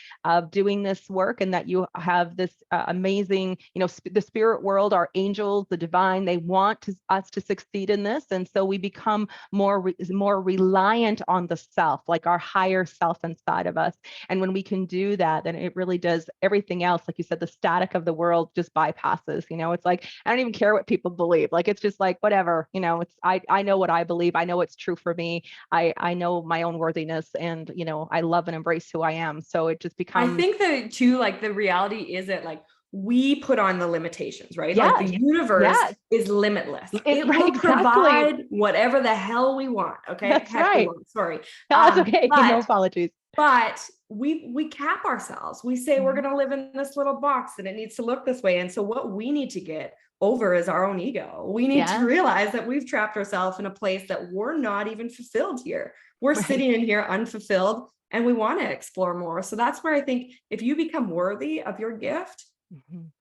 doing this work, and that you have this amazing, the spirit world, our angels, the divine, they want us to succeed in this. And so we become more reliant on the self, like our higher self inside of us. And when we can do that, then it really does everything else, like you said, the static of the world just bypasses. It's like, I don't even care what people believe. Like, it's just like, whatever, it's, I know what I believe. I know what's true for me. I know my own worthiness, and I love and embrace who I am. So it just becomes, I think that too, like, the reality is that, like, we put on the limitations, right? Yeah, like the universe yeah. is limitless. It Right, will exactly. provide whatever the hell we want. Okay. That's Heck, right. we want. Sorry. That's okay. No apologies. But we cap ourselves. We say we're going to live in this little box and it needs to look this way. And so what we need to get over is our own ego. We need to realize that we've trapped ourselves in a place that we're not even fulfilled here. We're sitting in here unfulfilled, and we want to explore more. So that's where I think if you become worthy of your gift,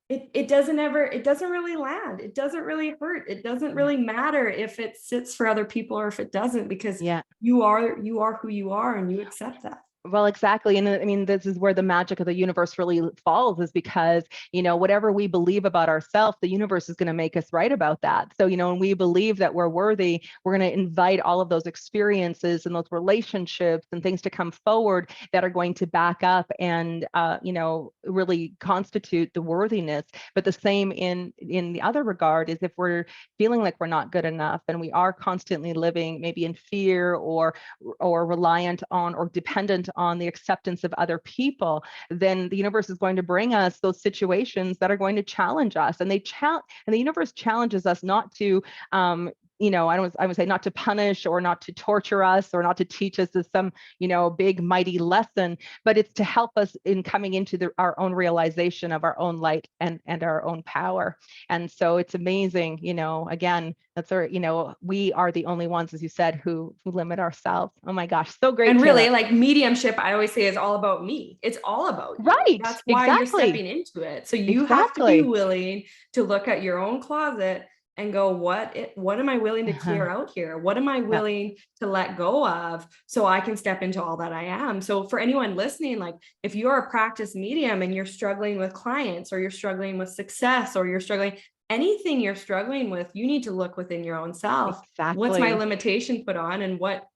it doesn't really land. It doesn't really hurt. It doesn't really matter if it sits for other people or if it doesn't, because you are who you are, and you accept that. Well, exactly. And I mean, this is where the magic of the universe really falls, is because, whatever we believe about ourselves, the universe is going to make us right about that. So, when we believe that we're worthy, we're going to invite all of those experiences and those relationships and things to come forward that are going to back up and, really constitute the worthiness. But the same in the other regard is if we're feeling like we're not good enough, and we are constantly living maybe in fear or reliant on or dependent on the acceptance of other people, then the universe is going to bring us those situations that are going to challenge us. And the universe challenges us not to I would say not to punish or not to torture us or not to teach us some, big mighty lesson, but it's to help us in coming into our own realization of our own light and our own power. And so it's amazing, again, that's we are the only ones, as you said, who limit ourselves. Oh my gosh, so great. And really, Taylor, like, mediumship, I always say, is all about me. It's all about you. Right. That's why you're stepping into it. So you have to be willing to look at your own closet and go, what am I willing to clear out here? What am I willing to let go of so I can step into all that I am? So for anyone listening, like, if you're a practice medium and you're struggling with clients, or you're struggling with success, or you're struggling, anything you're struggling with, you need to look within your own self. Exactly. What's my limitation put on, and what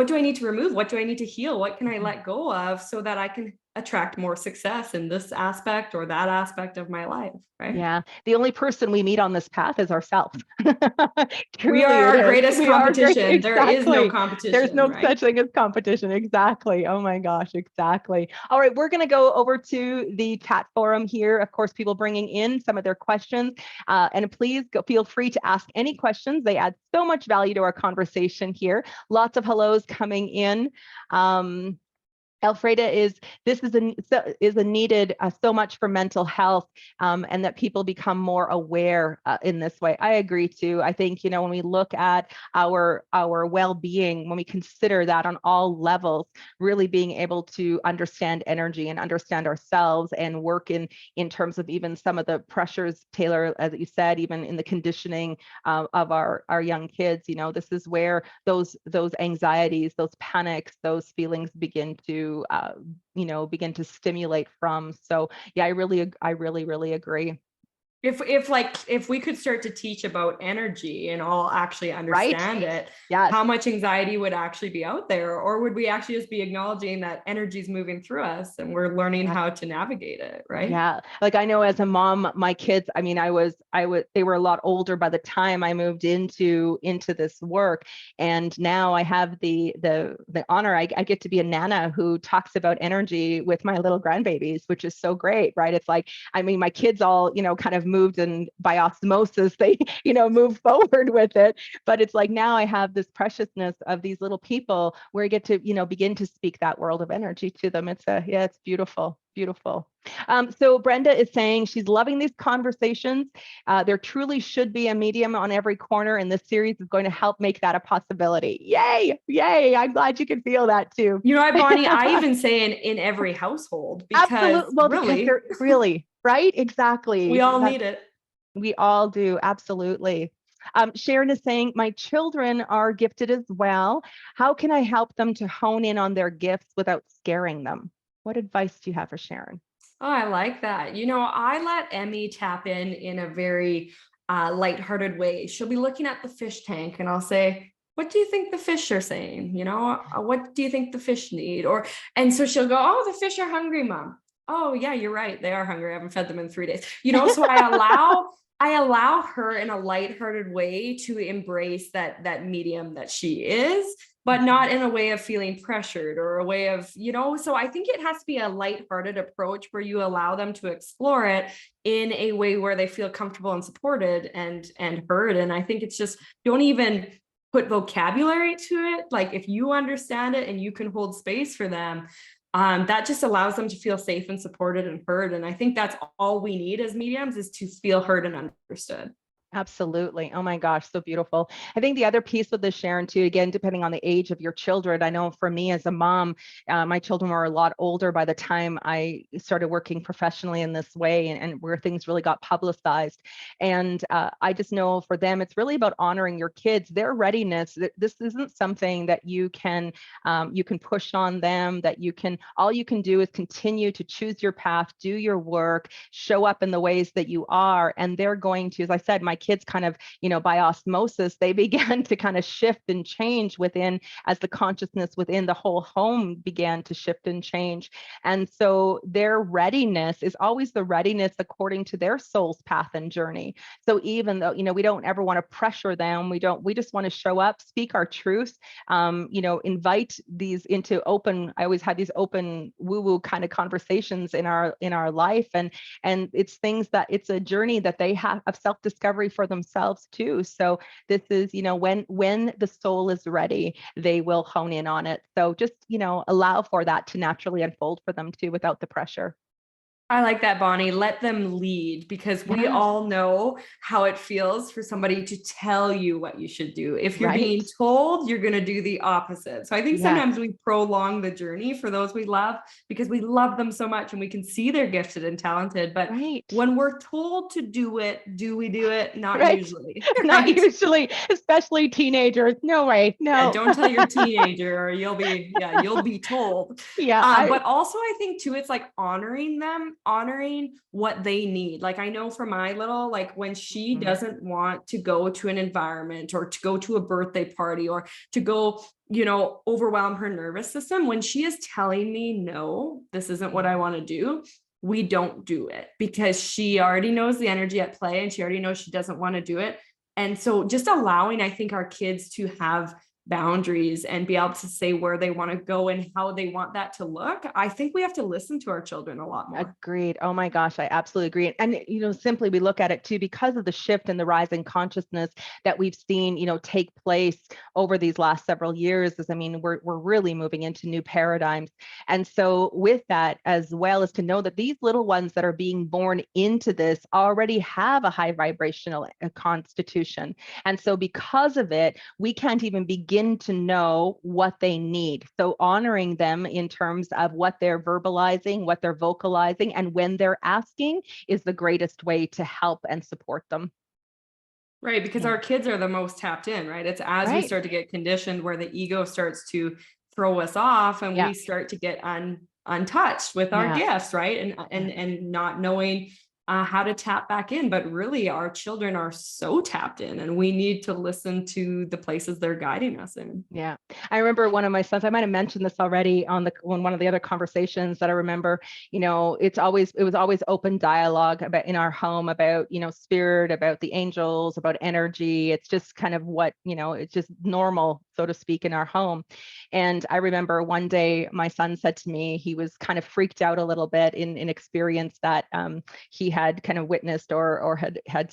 do I need to remove? What do I need to heal? What can I let go of so that I can attract more success in this aspect or that aspect of my life, right? Yeah. The only person we meet on this path is ourselves. We are our greatest competition. There is no competition. There's no such thing as competition. Exactly. Oh my gosh. Exactly. All right. We're going to go over to the chat forum here. Of course, people bringing in some of their questions. And please feel free to ask any questions. They add so much value to our conversation here. Lots of hellos coming in. Alfreda this is a needed so much for mental health, and that people become more aware in this way. I agree too. I think, when we look at our well-being, when we consider that on all levels, really being able to understand energy and understand ourselves and work in terms of even some of the pressures, Taylor, as you said, even in the conditioning of our young kids, this is where those anxieties, those panics, those feelings begin to begin to stimulate from. So yeah, I really agree. if we could start to teach about energy and all actually Right? understand it, Yes. how much anxiety would actually be out there? Or would we actually just be acknowledging that energy is moving through us and we're learning how to navigate it, right? Yeah. Like I know as a mom, my kids, I mean, they were a lot older by the time I moved into this work. And now I have the honor, I get to be a nana who talks about energy with my little grandbabies, which is so great, right? It's like, I mean, my kids all, kind of moved, and by osmosis, they, moved forward with it. But it's like now I have this preciousness of these little people where I get to, begin to speak that world of energy to them. It's beautiful, beautiful. So Brenda is saying she's loving these conversations. There truly should be a medium on every corner, and this series is going to help make that a possibility. Yay, yay. I'm glad you can feel that too. You know what, Bonnie, I even say in every household, because Absolutely. Well, because really, they're really, right? we Exactly. all need it. We all do. Absolutely. Sharon is saying, my children are gifted as well. How can I help them to hone in on their gifts without scaring them? What advice do you have for Sharon? Oh, I like that. I let Emmy tap in a very lighthearted way. She'll be looking at the fish tank and I'll say, what do you think the fish are saying? What do you think the fish need? And so she'll go, oh, the fish are hungry, Mom. Oh, yeah, you're right. They are hungry. I haven't fed them in 3 days. So I allow her in a lighthearted way to embrace that medium that she is, but not in a way of feeling pressured or a way of, so I think it has to be a lighthearted approach where you allow them to explore it in a way where they feel comfortable and supported and heard. And I think it's just, don't even put vocabulary to it. Like if you understand it and you can hold space for them, that just allows them to feel safe and supported and heard. And I think that's all we need as mediums, is to feel heard and understood. Absolutely. Oh my gosh, so beautiful. I think the other piece with this, Sharon, too, again, depending on the age of your children, I know for me as a mom, my children were a lot older by the time I started working professionally in this way, and where things really got publicized. And I just know for them, it's really about honoring your kids, their readiness. This isn't something that you can push on them, all you can do is continue to choose your path, do your work, show up in the ways that you are. And they're going to, as I said, my kids kind of, by osmosis, they began to kind of shift and change as the consciousness within the whole home began to shift and change. And so their readiness is always the readiness according to their soul's path and journey. So even though, we don't ever want to pressure them, we just want to show up, speak our truth, invite these into open, I always had these open woo-woo kind of conversations in our life. And it's things that it's a journey that they have of self-discovery for themselves too. So this is, when the soul is ready, they will hone in on it. So just, allow for that to naturally unfold for them too, without the pressure. I like that, Bonnie. Let them lead, because we Yeah, all know how it feels for somebody to tell you what you should do. If you're right. being told, you're going to do the opposite. So I think Yes, sometimes we prolong the journey for those we love because we love them so much and we can see they're gifted and talented. But right. when we're told to do it, do we do it? Not Right. usually, Not right? usually, especially teenagers. No way. Yeah, No. don't tell your teenager or you'll be told. Yeah, But also I think too, it's like honoring them, honoring what they need. Like I know for my little, like when she doesn't want to go to an environment or to go to a birthday party or to go, overwhelm her nervous system, when she is telling me, no, this isn't what I want to do, we don't do it, because she already knows the energy at play and she already knows she doesn't want to do it. And so just allowing, I think, our kids to have boundaries and be able to say where they want to go and how they want that to look. I think we have to listen to our children a lot more. agreed. Oh my gosh, I absolutely agree. And simply we look at it too, because of the shift in the rise in consciousness that we've seen, take place over these last several years. We're really moving into new paradigms. And so with that, as well as to know that these little ones that are being born into this already have a high vibrational constitution. And so because of it, we can't even begin to know what they need. So honoring them in terms of what they're verbalizing, what they're vocalizing, and when they're asking is the greatest way to help and support them. Right, because Yeah. our kids are the most tapped in, right? It's as we Right. start to get conditioned where the ego starts to throw us off and Yeah. we start to get untouched with our Yeah. gifts, right? And Yeah. and not knowing how to tap back in. But really, our children are so tapped in, and we need to listen to the places they're guiding us in. Yeah. I remember one of my sons, I might have mentioned this already on one of the other conversations that I remember, it was always open dialogue about in our home about, spirit, about the angels, about energy. It's just kind of what, it's just normal, so to speak, in our home. And I remember one day my son said to me, he was kind of freaked out a little bit in an experience that he had kind of witnessed or had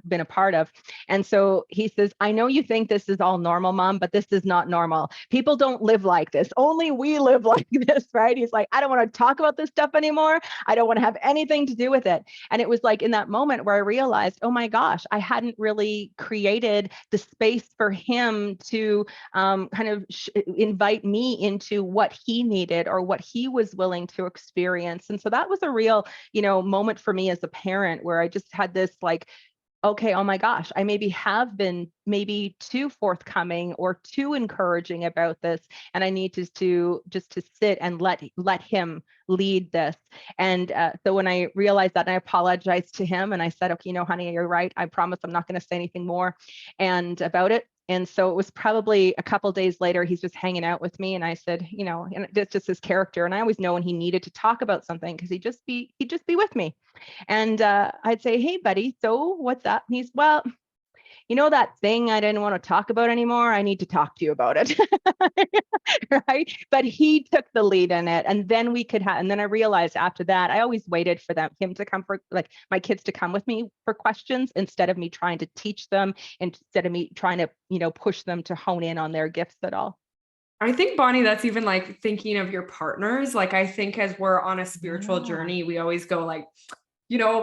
been a part of. And so he says, I know you think this is all normal, Mom, but this is not normal. People don't live like this. Only we live like this, right? He's like, I don't want to talk about this stuff anymore. I don't want to have anything to do with it. And it was like in that moment where I realized, oh my gosh, I hadn't really created the space for him to kind of invite me into what he needed or what he was willing to experience. And so that was a real, moment for me as a parent where I just had this like, okay, oh my gosh, I maybe have been maybe too forthcoming or too encouraging about this, and I need to just to sit and let him lead this. And so when I realized that, I apologized to him and I said, okay, honey, you're right. I promise I'm not going to say anything more and about it. And so it was probably a couple of days later, he's just hanging out with me. And I said, and it's just his character. And I always know when he needed to talk about something because he'd just be with me. And I'd say, hey, buddy, so what's up? And he's, well, that thing I didn't want to talk about anymore, I need to talk to you about it. Right. But he took the lead in it. And then we could have, and then I realized after that, I always waited for him to come for like my kids to come with me for questions instead of me trying to teach them, instead of me trying to, push them to hone in on their gifts at all. I think, Bonnie, that's even like thinking of your partners. Like, I think as we're on a spiritual journey, we always go like,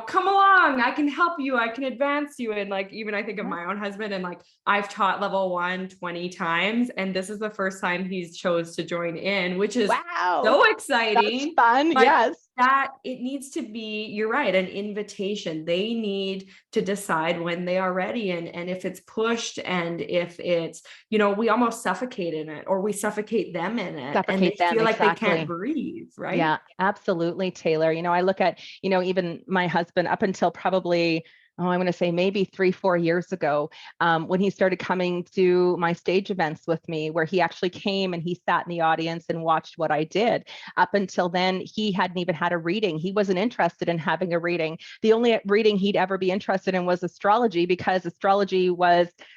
come along, I can help you, I can advance you. And like, even I think of my own husband, and like, I've taught level 1 20 times, and this is the first time he's chose to join in, which is so exciting. That's fun. But yes. that it needs to be, you're right, an invitation. They need to decide when they are ready. And if it's pushed, and if it's, we almost suffocate in it, or we suffocate them in it, and they feel like they can't breathe, right? Yeah, absolutely, Taylor. I look at, even my husband up until probably, I'm going to say maybe 3-4 years ago, when he started coming to my stage events with me, where he actually came and he sat in the audience and watched what I did. Up until then, he hadn't even had a reading. He wasn't interested in having a reading. The only reading he'd ever be interested in was astrology, because astrology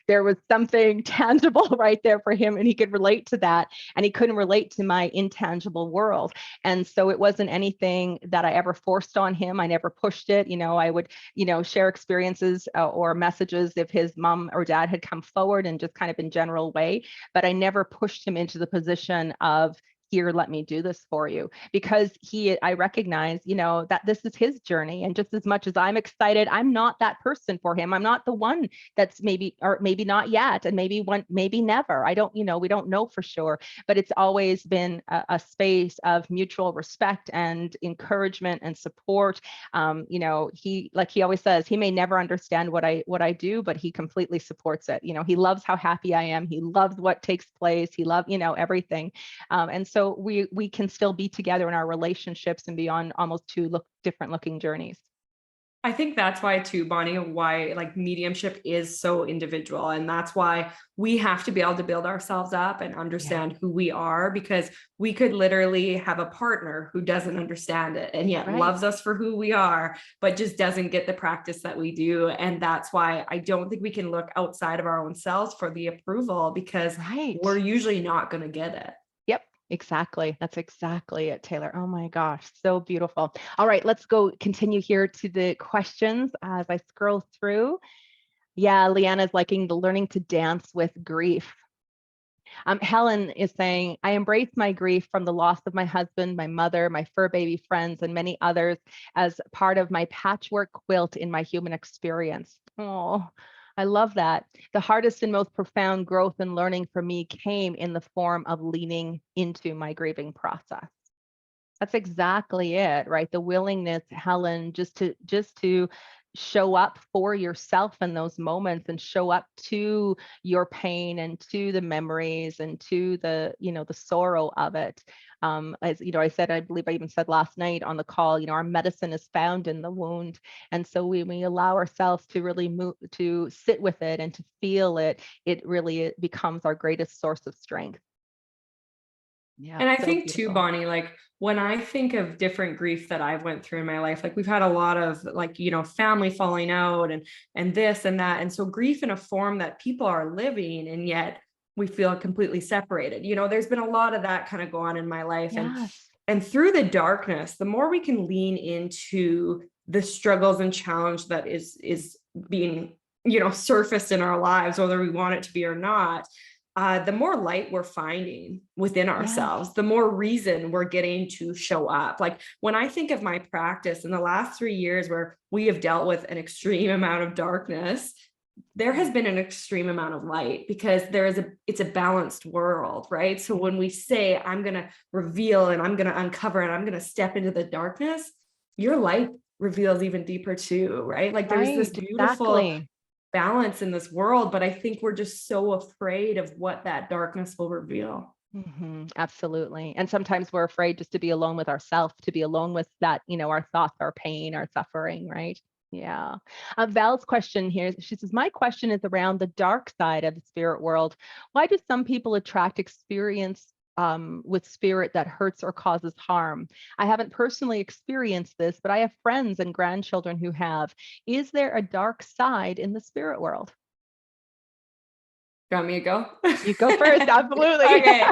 there was something tangible right there for him, and he could relate to that, and he couldn't relate to my intangible world. And so it wasn't anything that I ever forced on him. I never pushed it. I would, share experiences or messages if his mom or dad had come forward, and just kind of in general way. But I never pushed him into the position of, here, let me do this for you, because I recognize, that this is his journey. And just as much as I'm excited, I'm not that person for him. I'm not the one that's maybe not yet, and maybe never. I don't, we don't know for sure, but it's always been a space of mutual respect and encouragement and support. Like he always says, he may never understand what I do, but he completely supports it. He loves how happy I am. He loves what takes place. He loves, everything. And so we can still be together in our relationships and be on almost two different looking journeys. I think that's why too, Bonnie, why like mediumship is so individual. And that's why we have to be able to build ourselves up and understand who we are, because we could literally have a partner who doesn't understand it and yet loves us for who we are, but just doesn't get the practice that we do. And that's why I don't think we can look outside of our own selves for the approval, because we're usually not going to get it. Exactly. That's exactly it, Taylor. Oh my gosh, so beautiful. All right, let's continue here to the questions as I scroll through. Yeah, Leanna's liking the learning to dance with grief. Helen is saying, I embrace my grief from the loss of my husband, my mother, my fur baby friends, and many others as part of my patchwork quilt in my human experience. Oh, I love that. The hardest and most profound growth and learning for me came in the form of leaning into my grieving process. That's exactly it, right? The willingness, Helen, just to show up for yourself in those moments and show up to your pain and to the memories and to the, the sorrow of it. As I said, I believe I even said last night on the call, our medicine is found in the wound. And so we allow ourselves to really move, to sit with it and to feel it, it becomes our greatest source of strength. Yeah, And I so think too, beautiful. Bonnie, like when I think of different grief that I've went through in my life, like we've had a lot of like, family falling out and this and that. And so grief in a form that people are living and yet we feel completely separated. There's been a lot of that kind of go on in my life. Yes. And through the darkness, the more we can lean into the struggles and challenge that is being, surfaced in our lives, whether we want it to be or not, the more light we're finding within ourselves, Yes. the more reason we're getting to show up. Like when I think of my practice in the last 3 years where we have dealt with an extreme amount of darkness, there has been an extreme amount of light because it's a balanced world, right? So when we say, I'm going to reveal and I'm going to uncover and I'm going to step into the darkness, your light reveals even deeper too, right? Like there's this Right. beautiful Exactly. balance in this world, but I think we're just so afraid of what that darkness will reveal. Absolutely. And sometimes we're afraid just to be alone with ourselves, to be alone with that, our thoughts, our pain, our suffering, right? Yeah. Val's question here, she says, my question is around the dark side of the spirit world. Why do some people attract experience with spirit that hurts or causes harm? I haven't personally experienced this, but I have friends and grandchildren who have. Is there a dark side in the spirit world? You want me to go? You go first. Absolutely. Okay.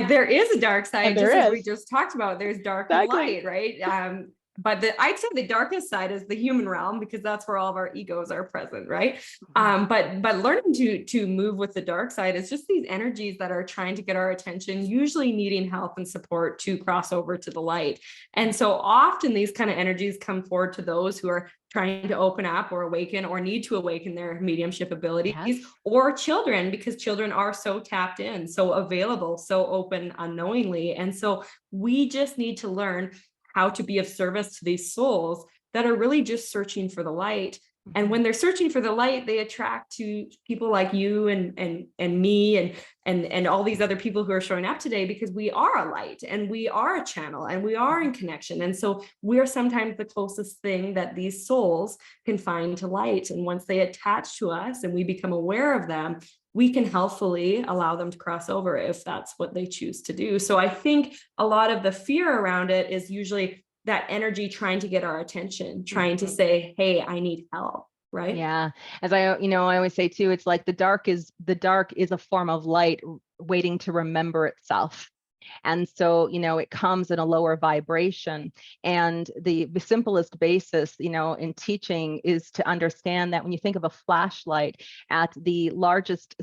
There is a dark And side, just as there we is. just talked about. There's dark and Exactly. light, right? But I'd say the darkest side is the human realm because that's where all of our egos are present, right? But learning to move with the dark side is just these energies that are trying to get our attention, usually needing help and support to cross over to the light. And so often these kind of energies come forward to those who are trying to open up or awaken or need to awaken their mediumship abilities, Yes. or children, because children are so tapped in, so available, so open unknowingly. And so we just need to learn how to be of service to these souls that are really just searching for the light. And when they're searching for the light, they attract to people like you and me and all these other people who are showing up today, because we are a light and we are a channel and we are in connection. And so we're sometimes the closest thing that these souls can find to light. And once they attach to us and we become aware of them, we can helpfully allow them to cross over if that's what they choose to do. So I think a lot of the fear around it is usually that energy trying to get our attention, trying to say, hey, I need help. Right. Yeah. As I always say too, it's like the dark is a form of light waiting to remember itself. And so, it comes in a lower vibration. And the simplest basis, in teaching is to understand that when you think of a flashlight, at the largest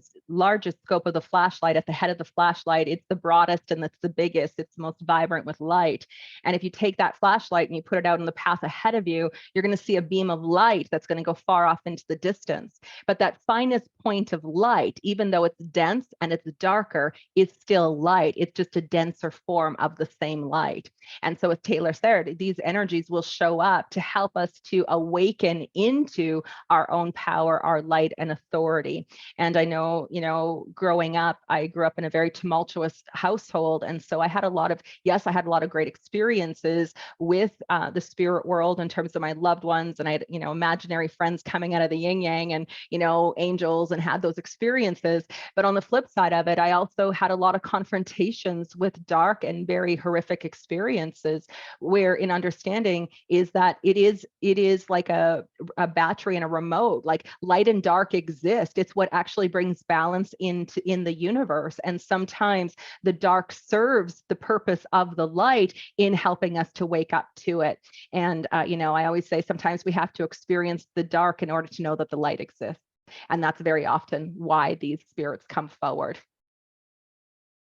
scope of the flashlight, at the head of the flashlight, it's the broadest and it's the biggest, it's most vibrant with light. And if you take that flashlight and you put it out in the path ahead of you, you're going to see a beam of light that's going to go far off into the distance. But that finest point of light, even though it's dense and it's darker, is still light. It's just a denser form of the same light. And so, as Taylor said, these energies will show up to help us to awaken into our own power, our light and authority. And I know, growing up, I grew up in a very tumultuous household. And so I had a lot of great experiences with the spirit world in terms of my loved ones. And I had, imaginary friends coming out of the yin yang and, angels, and had those experiences. But on the flip side of it, I also had a lot of confrontations with dark and very horrific experiences, where in understanding is that it is like a battery and a remote. Like light and dark exist. It's what actually brings balance in the universe. And sometimes the dark serves the purpose of the light in helping us to wake up to it. And I always say sometimes we have to experience the dark in order to know that the light exists. And that's very often why these spirits come forward.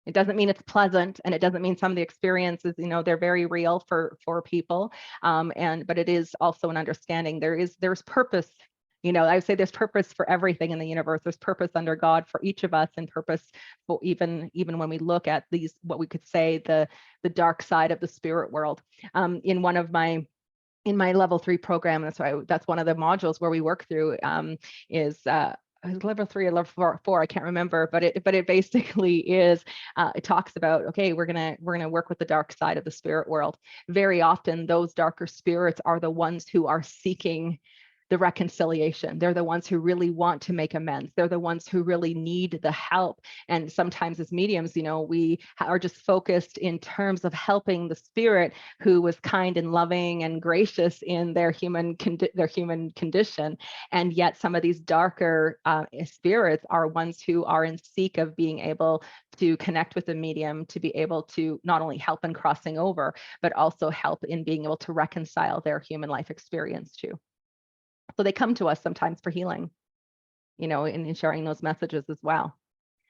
It doesn't mean it's pleasant, and it doesn't mean some of the experiences, they're very real for people. But it is also an understanding there's purpose. I would say there's purpose for everything in the universe. There's purpose under God for each of us, and purpose for even when we look at these, what we could say the dark side of the spirit world. In one of my in my level 3 program, that's one of the modules where we work through, is level 3 or level 4, I can't remember, but it basically is, it talks about, okay, we're gonna work with the dark side of the spirit world. Very often those darker spirits are the ones who are seeking the reconciliation. They're the ones who really want to make amends. They're the ones who really need the help. And sometimes as mediums, we are just focused in terms of helping the spirit who was kind and loving and gracious in their human condition. And yet some of these darker spirits are ones who are in seek of being able to connect with the medium, to be able to not only help in crossing over, but also help in being able to reconcile their human life experience too. So they come to us sometimes for healing, in sharing those messages as well.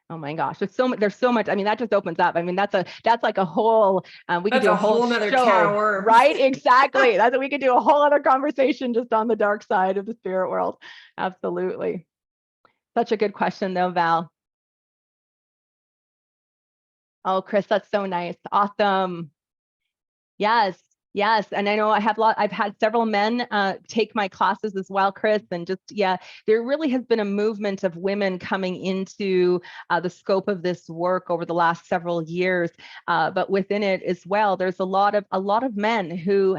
Oh my gosh, there's so much. I mean, that just opens up. I mean, that's like a whole, we could That's do a a whole nother show, can of worms. right? Exactly. We could do a whole other conversation just on the dark side of the spirit world. Absolutely. Such a good question though, Val. Oh, Chris, that's so nice. Awesome. Yes. Yes. And I know I've had several men take my classes as well, Chris. And just, yeah, there really has been a movement of women coming into the scope of this work over the last several years. But within it as well, there's a lot of men who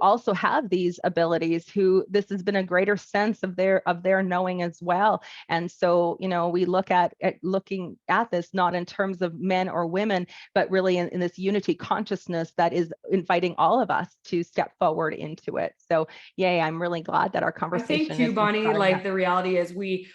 also have these abilities, who this has been a greater sense of their knowing as well. And so, we looking at this not in terms of men or women, but really in this unity consciousness that is inviting all of us to step forward into it. So yay, I'm really glad that our I conversation think too, is Bonnie, like that. the reality is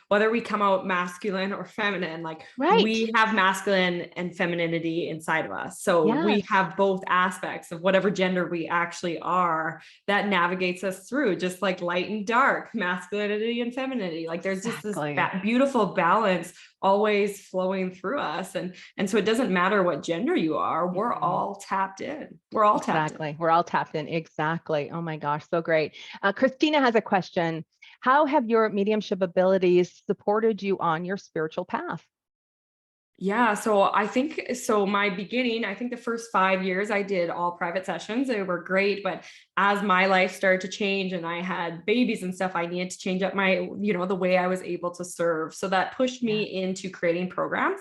whether we come out masculine or feminine, like Right. we have masculine and femininity inside of us. So Yes. we have both aspects of whatever gender we actually are that navigates us through, just like light and dark, masculinity and femininity. Like there's just this beautiful balance always flowing through us. And so it doesn't matter what gender you are, we're all tapped in. We're all tapped in. We're all tapped in. Exactly. Oh my gosh, so great. Christina has a question. How have your mediumship abilities supported you on your spiritual path? Yeah, so I think my beginning, I think the first 5 years I did all private sessions. They were great, but as my life started to change and I had babies and stuff, I needed to change up my, the way I was able to serve. So that pushed me into creating programs.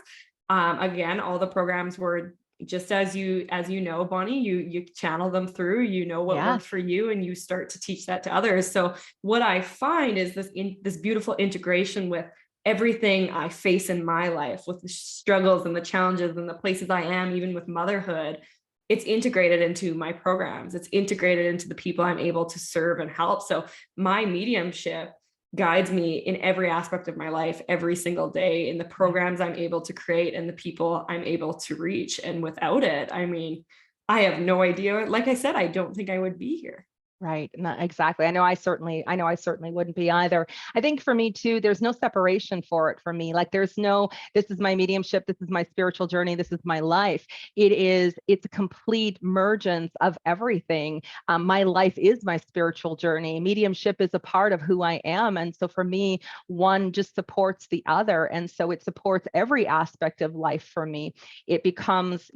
Again, all the programs were just as you know, Bonnie, you channel them through, what worked for you, and you start to teach that to others. So what I find is this beautiful integration with everything I face in my life, with the struggles and the challenges and the places I am, even with motherhood. It's integrated into my programs. It's integrated into the people I'm able to serve and help. So my mediumship guides me in every aspect of my life, every single day, in the programs I'm able to create and the people I'm able to reach. And without it, I mean, I have no idea. Like I said, I don't think I would be here. Right. Not exactly. I know I certainly wouldn't be either. I think for me too, there's no separation for it for me. Like there's no, this is my mediumship, this is my spiritual journey, this is my life. It's a complete mergence of everything. My life is my spiritual journey. Mediumship is a part of who I am. And so for me, one just supports the other. And so it supports every aspect of life for me. It becomes,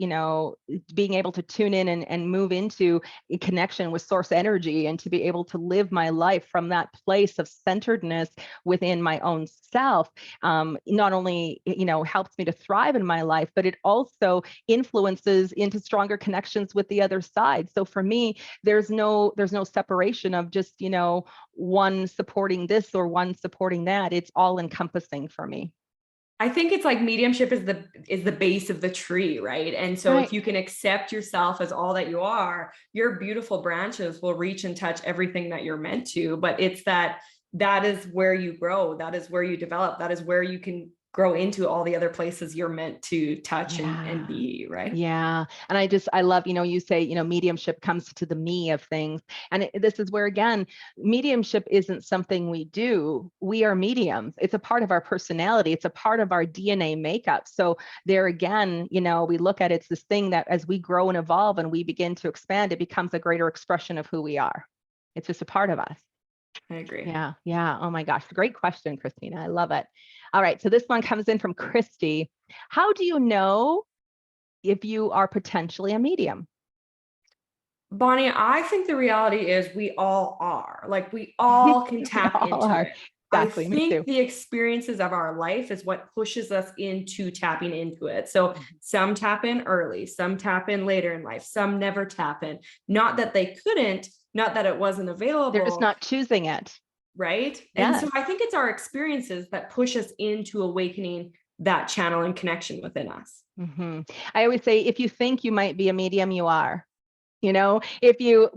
being able to tune in and move into a connection with source energy, and to be able to live my life from that place of centeredness within my own self, not only helps me to thrive in my life, but it also influences into stronger connections with the other side. So for me, there's no separation of just one supporting this or one supporting that. It's all encompassing for me. I think it's like mediumship is the base of the tree, right? And so if you can accept yourself as all that you are, your beautiful branches will reach and touch everything that you're meant to. But it's that is where you grow, that is where you develop, that is where you can grow into all the other places you're meant to touch and be, right? Yeah. And I love, you say, mediumship comes to the me of things. And this is where, again, mediumship isn't something we do. We are mediums. It's a part of our personality. It's a part of our DNA makeup. So there again, we look at it's this thing that as we grow and evolve and we begin to expand, it becomes a greater expression of who we are. It's just a part of us. I agree. Yeah. Yeah. Oh my gosh. Great question, Christina. I love it. All right. So this one comes in from Christy. How do you know if you are potentially a medium? Bonnie, I think the reality is we all are. Like we all can We tap all into are. it. I Exactly. Me think too. the experiences of our life is what pushes us into tapping into it. So some tap in early, some tap in later in life, some never tap in. Not that they couldn't, not that it wasn't They're just available, not choosing it. right? And so Yes. I think it's our experiences that push us into awakening that channel and connection within us. I always say, if you think you might be a medium, you are. You know, if you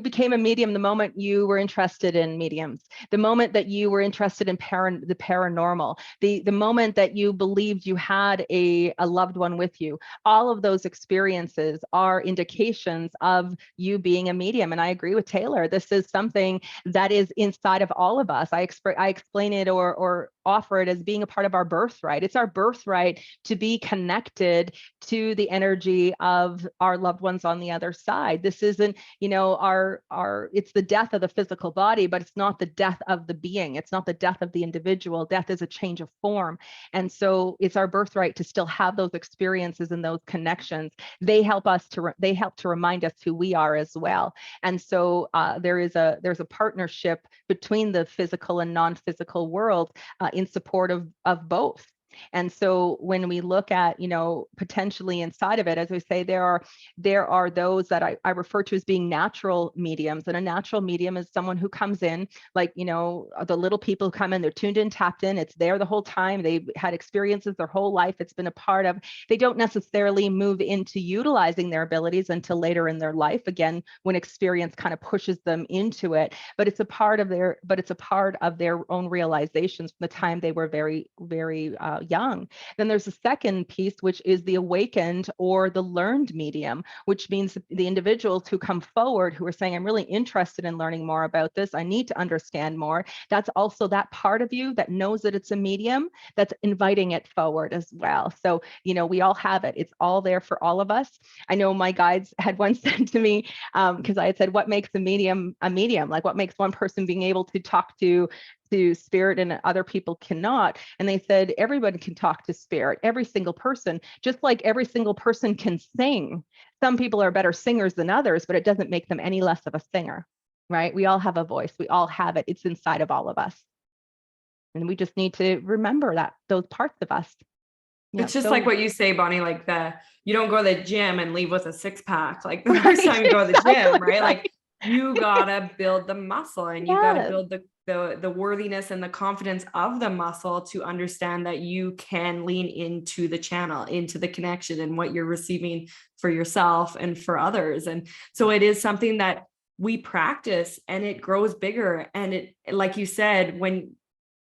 became a medium the moment you were interested in mediums, the moment that you were interested in the paranormal, the moment that you believed you had a loved one with you, all of those experiences are indications of you being a medium. And I agree with Taylor. This is something that is inside of all of us. I explain it or offer it as being a part of our birthright. It's our birthright to be connected to the energy of our loved ones on the other side. This isn't, it's the death of the physical body, but it's not the death of the being. It's not the death of the individual. Death is a change of form. And so it's our birthright to still have those experiences and those connections. They help to remind us who we are as well. And so there's a partnership between the physical and non-physical world in support of both. And so when we look at, potentially inside of it, as we say, there are those that I refer to as being natural mediums. And a natural medium is someone who comes in, like, the little people who come in, they're tuned in, tapped in, it's there the whole time. They've had experiences their whole life. It's been a part of, they don't necessarily move into utilizing their abilities until later in their life, again, when experience kind of pushes them into it. But it's a part of their own realizations from the time they were very, very young. Then there's a second piece, which is the awakened or the learned medium, which means the individuals who come forward who are saying, I'm really interested in learning more about this. I need to understand more. That's also that part of you that knows that it's a medium that's inviting it forward as well. So, we all have it. It's all there for all of us. I know my guides had once said to me, because I had said, what makes a medium a medium? Like, what makes one person being able to talk to spirit and other people cannot? And they said, everybody can talk to spirit, every single person, just like every single person can sing. Some people are better singers than others, but it doesn't make them any less of a singer, right? We all have a voice. We all have it. It's inside of all of us. And we just need to remember those parts of us. Yeah, it's just like what you say, Bonnie, like you don't go to the gym and leave with a six pack, like the first time you go to the gym, right? Like you gotta build the muscle and you gotta build the worthiness and the confidence of the muscle to understand that you can lean into the channel, into the connection and what you're receiving for yourself and for others. And so it is something that we practice and it grows bigger. And it, like you said,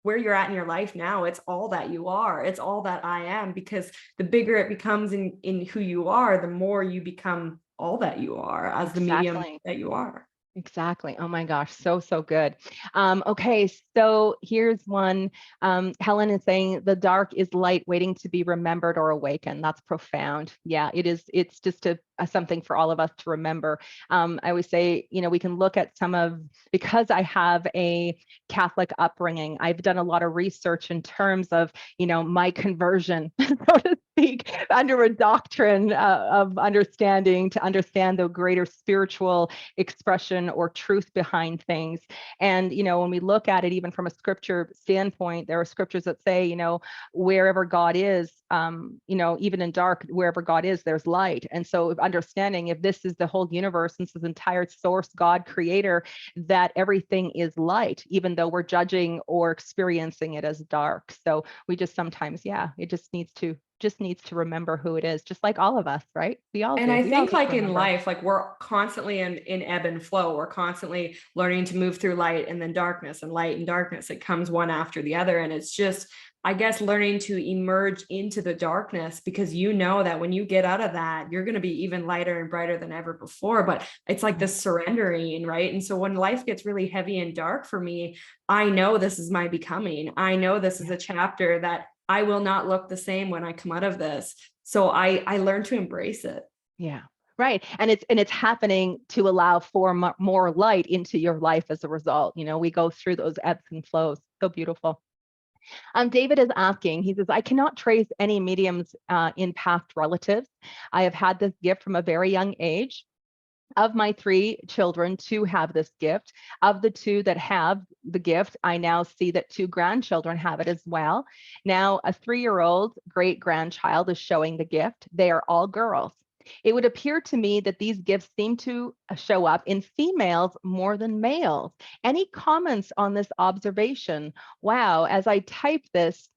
where you're at in your life now, it's all that you are. It's all that I am, because the bigger it becomes in who you are, the more you become all that you are as the medium that you are. Exactly. Oh my gosh, so good. Okay, so here's one. Helen is saying the dark is light waiting to be remembered or awakened. That's profound. Yeah, it is. It's just something for all of us to remember. I always say, we can look at because I have a Catholic upbringing, I've done a lot of research in terms of, my conversion, so to speak, under a doctrine of understanding to understand the greater spiritual expression or truth behind things. And, when we look at it, even from a scripture standpoint, there are scriptures that say, wherever God is, even in dark, wherever God is, there's light. And so understanding if this is the whole universe, this is entire source, God, creator, that everything is light, even though we're judging or experiencing it as dark. So we just sometimes, it just needs to remember who it is, just like all of us, right? We all and do. I We all think like in remember. life, like we're constantly in ebb and flow. We're constantly learning to move through light and then darkness and light and darkness. It comes one after the other. And it's just, I guess, learning to emerge into the darkness, because you know that when you get out of that, you're going to be even lighter and brighter than ever before. But it's like this surrendering, right? And so when life gets really heavy and dark for me, I know this is my becoming. I know this is a chapter that I will not look the same when I come out of this. So I learned to embrace it. Yeah. Right. And it's happening to allow for more light into your life as a result. We go through those ebbs and flows. So beautiful. David is asking, he says, I cannot trace any mediums in past relatives. I have had this gift from a very young age. Of my three children, two have this gift. Of the two that have the gift, I now see that two grandchildren have it as well. Now, a 3-year-old great grandchild is showing the gift. They are all girls. It would appear to me that these gifts seem to show up in females more than males. Any comments on this observation? Wow, as I type this,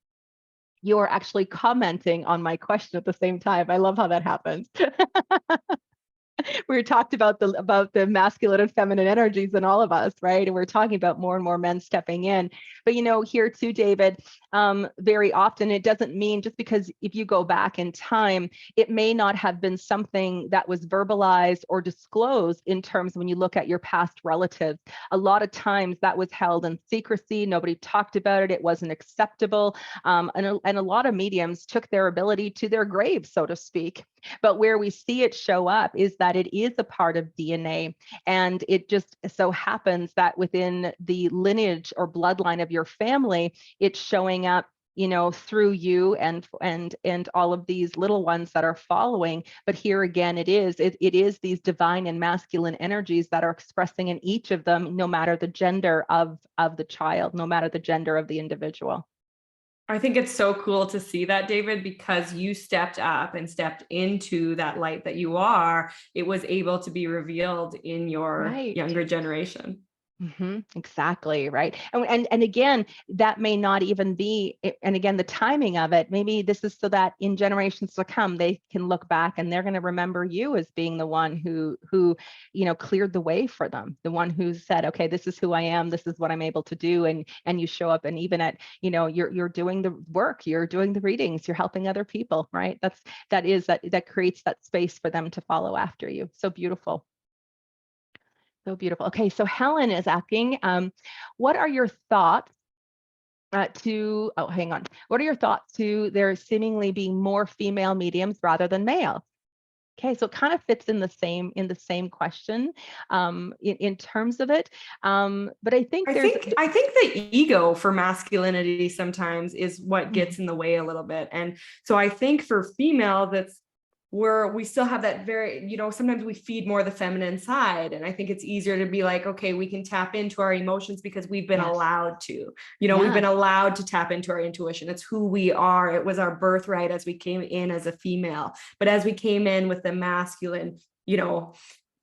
you're actually commenting on my question at the same time. I love how that happens. We talked about the masculine and feminine energies in all of us, right? And we're talking about more and more men stepping in. But here too, David, very often it doesn't mean just because if you go back in time, it may not have been something that was verbalized or disclosed in terms when you look at your past relatives. A lot of times that was held in secrecy. Nobody talked about it. It wasn't acceptable. And a lot of mediums took their ability to their graves, so to speak. But where we see it show up is that it is a part of DNA. And it just so happens that within the lineage or bloodline of your family, it's showing up through you and all of these little ones that are following. But here again, it is these divine and masculine energies that are expressing in each of them, no matter the gender of the child, no matter the gender of the individual. I think it's so cool to see that, David, because you stepped up and stepped into that light that you are. It was able to be revealed in your younger generation. Exactly, right. And again, that may not even be, and again, the timing of it, maybe this is so that in generations to come, they can look back and they're going to remember you as being the one who cleared the way for them, the one who said, okay, this is who I am, this is what I'm able to do. And you show up, and even at, you're doing the work, you're doing the readings, you're helping other people, right? That creates that space for them to follow after you. So beautiful. So beautiful. Okay, so Helen is asking, what are your thoughts hang on. What are your thoughts to there seemingly being more female mediums rather than male? Okay, so it kind of fits in the same question in terms of it. But I think I think the ego for masculinity sometimes is what gets in the way a little bit. And so I think for female, that's where we still have that very, sometimes we feed more the feminine side. And I think it's easier to be like, okay, we can tap into our emotions because we've been allowed to, we've been allowed to tap into our intuition. It's who we are. It was our birthright as we came in as a female. But as we came in with the masculine,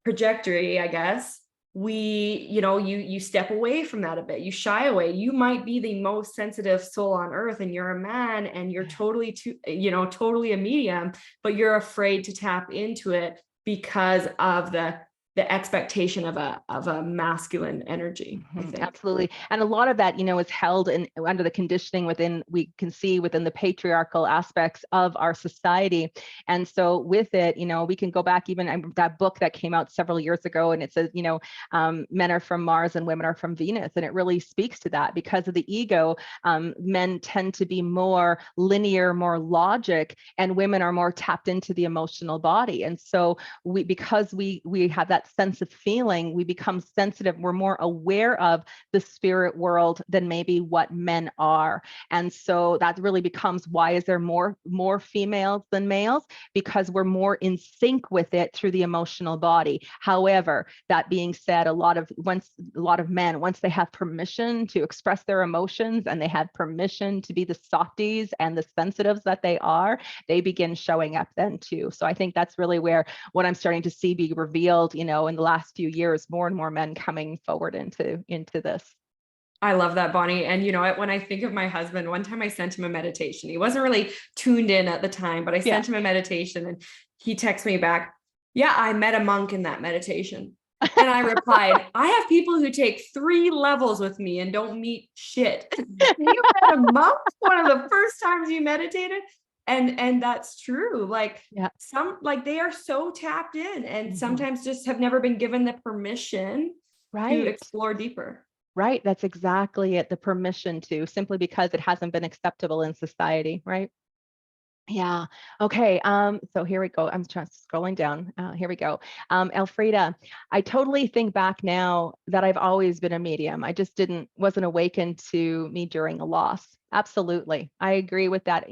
trajectory, I guess, you step away from that a bit, you shy away. You might be the most sensitive soul on earth and you're a man and you're totally a medium, but you're afraid to tap into it because of the expectation of a masculine energy. I think. Absolutely. And a lot of that, is held under the conditioning we can see within the patriarchal aspects of our society. And so with it, we can go back even that book that came out several years ago, and it says, men are from Mars and women are from Venus. And it really speaks to that because of the ego. Men tend to be more linear, more logic, and women are more tapped into the emotional body. And so because we have that sense of feeling, we become sensitive. We're more aware of the spirit world than maybe what men are. And so that really becomes, why is there more females than males? Because we're more in sync with it through the emotional body. However, that being said, a lot of men, once they have permission to express their emotions and they have permission to be the softies and the sensitives that they are, they begin showing up then too. So I think that's really where what I'm starting to see be revealed, in the last few years, more and more men coming forward into this. I love that, Bonnie. And when I think of my husband, one time I sent him a meditation. He wasn't really tuned in at the time, but I sent him a meditation and he texted me back, yeah, I met a monk in that meditation. And I replied, I have people who take 3 levels with me and don't meet shit. You met a monk one of the first times you meditated? And that's true. They are so tapped in and sometimes just have never been given the permission to explore deeper. Right. That's exactly it. The permission to, simply because it hasn't been acceptable in society. Right. Yeah. Okay. So here we go. I'm just scrolling down. Here we go. Elfrida, I totally think back now that I've always been a medium. I just wasn't awakened to me during a loss. Absolutely. I agree with that.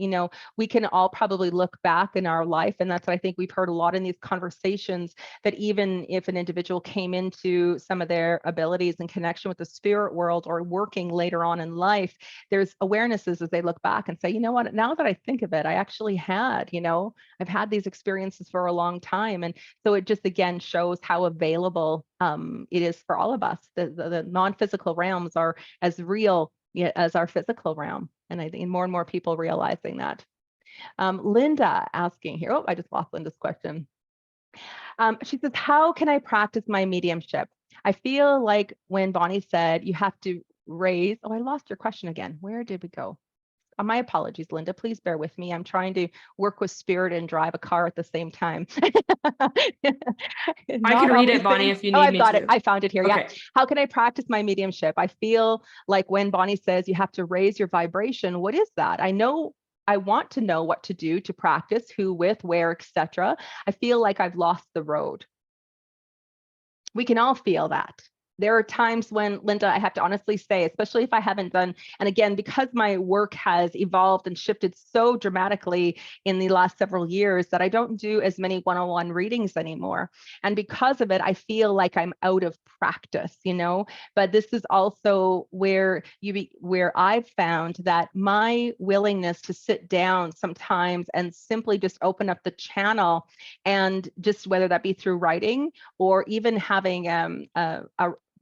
We can all probably look back in our life, and that's what I think we've heard a lot in these conversations, that even if an individual came into some of their abilities in connection with the spirit world or working later on in life, there's awarenesses as they look back and say, you know what, now that I think of it, I actually I've had these experiences for a long time. And so it just again shows how available it is for all of us. The non-physical realms are as real, yeah, as our physical realm. And I think more and more people realizing that. Linda asking here, oh, I just lost Linda's question. She says, how can I practice my mediumship? I feel like when Bonnie said you have to raise, oh, I lost your question again. Where did we go? My apologies, Linda. Please bear with me. I'm trying to work with spirit and drive a car at the same time. I Not can read it, always Bonnie, things. if you Oh, need I've me got it. to. I found it here. Yeah. Okay. How can I practice my mediumship? I feel like when Bonnie says you have to raise your vibration, what is that? I know I want to know what to do to practice, who, with, where, etc. I feel like I've lost the road. We can all feel that. There are times when, Linda, I have to honestly say, especially if I haven't done, and again, because my work has evolved and shifted so dramatically in the last several years, that I don't do as many one-on-one readings anymore. And because of it, I feel like I'm out of practice, but this is also where where I've found that my willingness to sit down sometimes and simply just open up the channel, and just whether that be through writing or even having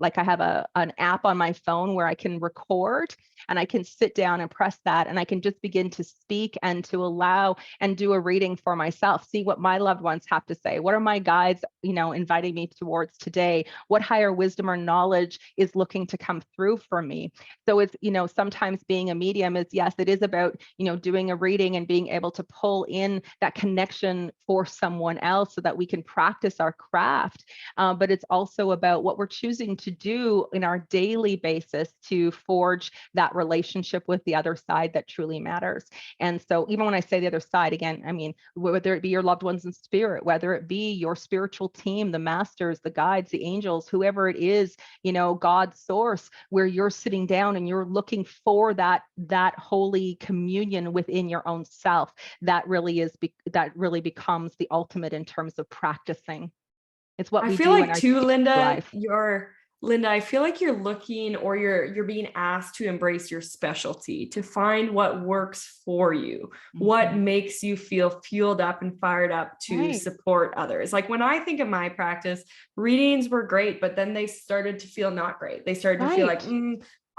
like I have an app on my phone where I can record, and I can sit down and press that, and I can just begin to speak and to allow and do a reading for myself, see what my loved ones have to say. What are my guides, inviting me towards today? What higher wisdom or knowledge is looking to come through for me? So it's, sometimes being a medium is, yes, it is about, doing a reading and being able to pull in that connection for someone else so that we can practice our craft. But it's also about what we're choosing to do in our daily basis to forge that relationship with the other side that truly matters. And so even when I say the other side, again, I mean, whether it be your loved ones in spirit, whether it be your spiritual team, the masters, the guides, the angels, whoever it is, God's source, where you're sitting down and you're looking for that holy communion within your own self, that really becomes the ultimate in terms of practicing. It's what I we feel do in like our too, life. Linda, I feel like you're looking, or you're being asked to embrace your specialty, to find what works for you, what makes you feel fueled up and fired up to Right. support others. Like when I think of my practice, readings were great, but then they started to feel not great. They started to feel like,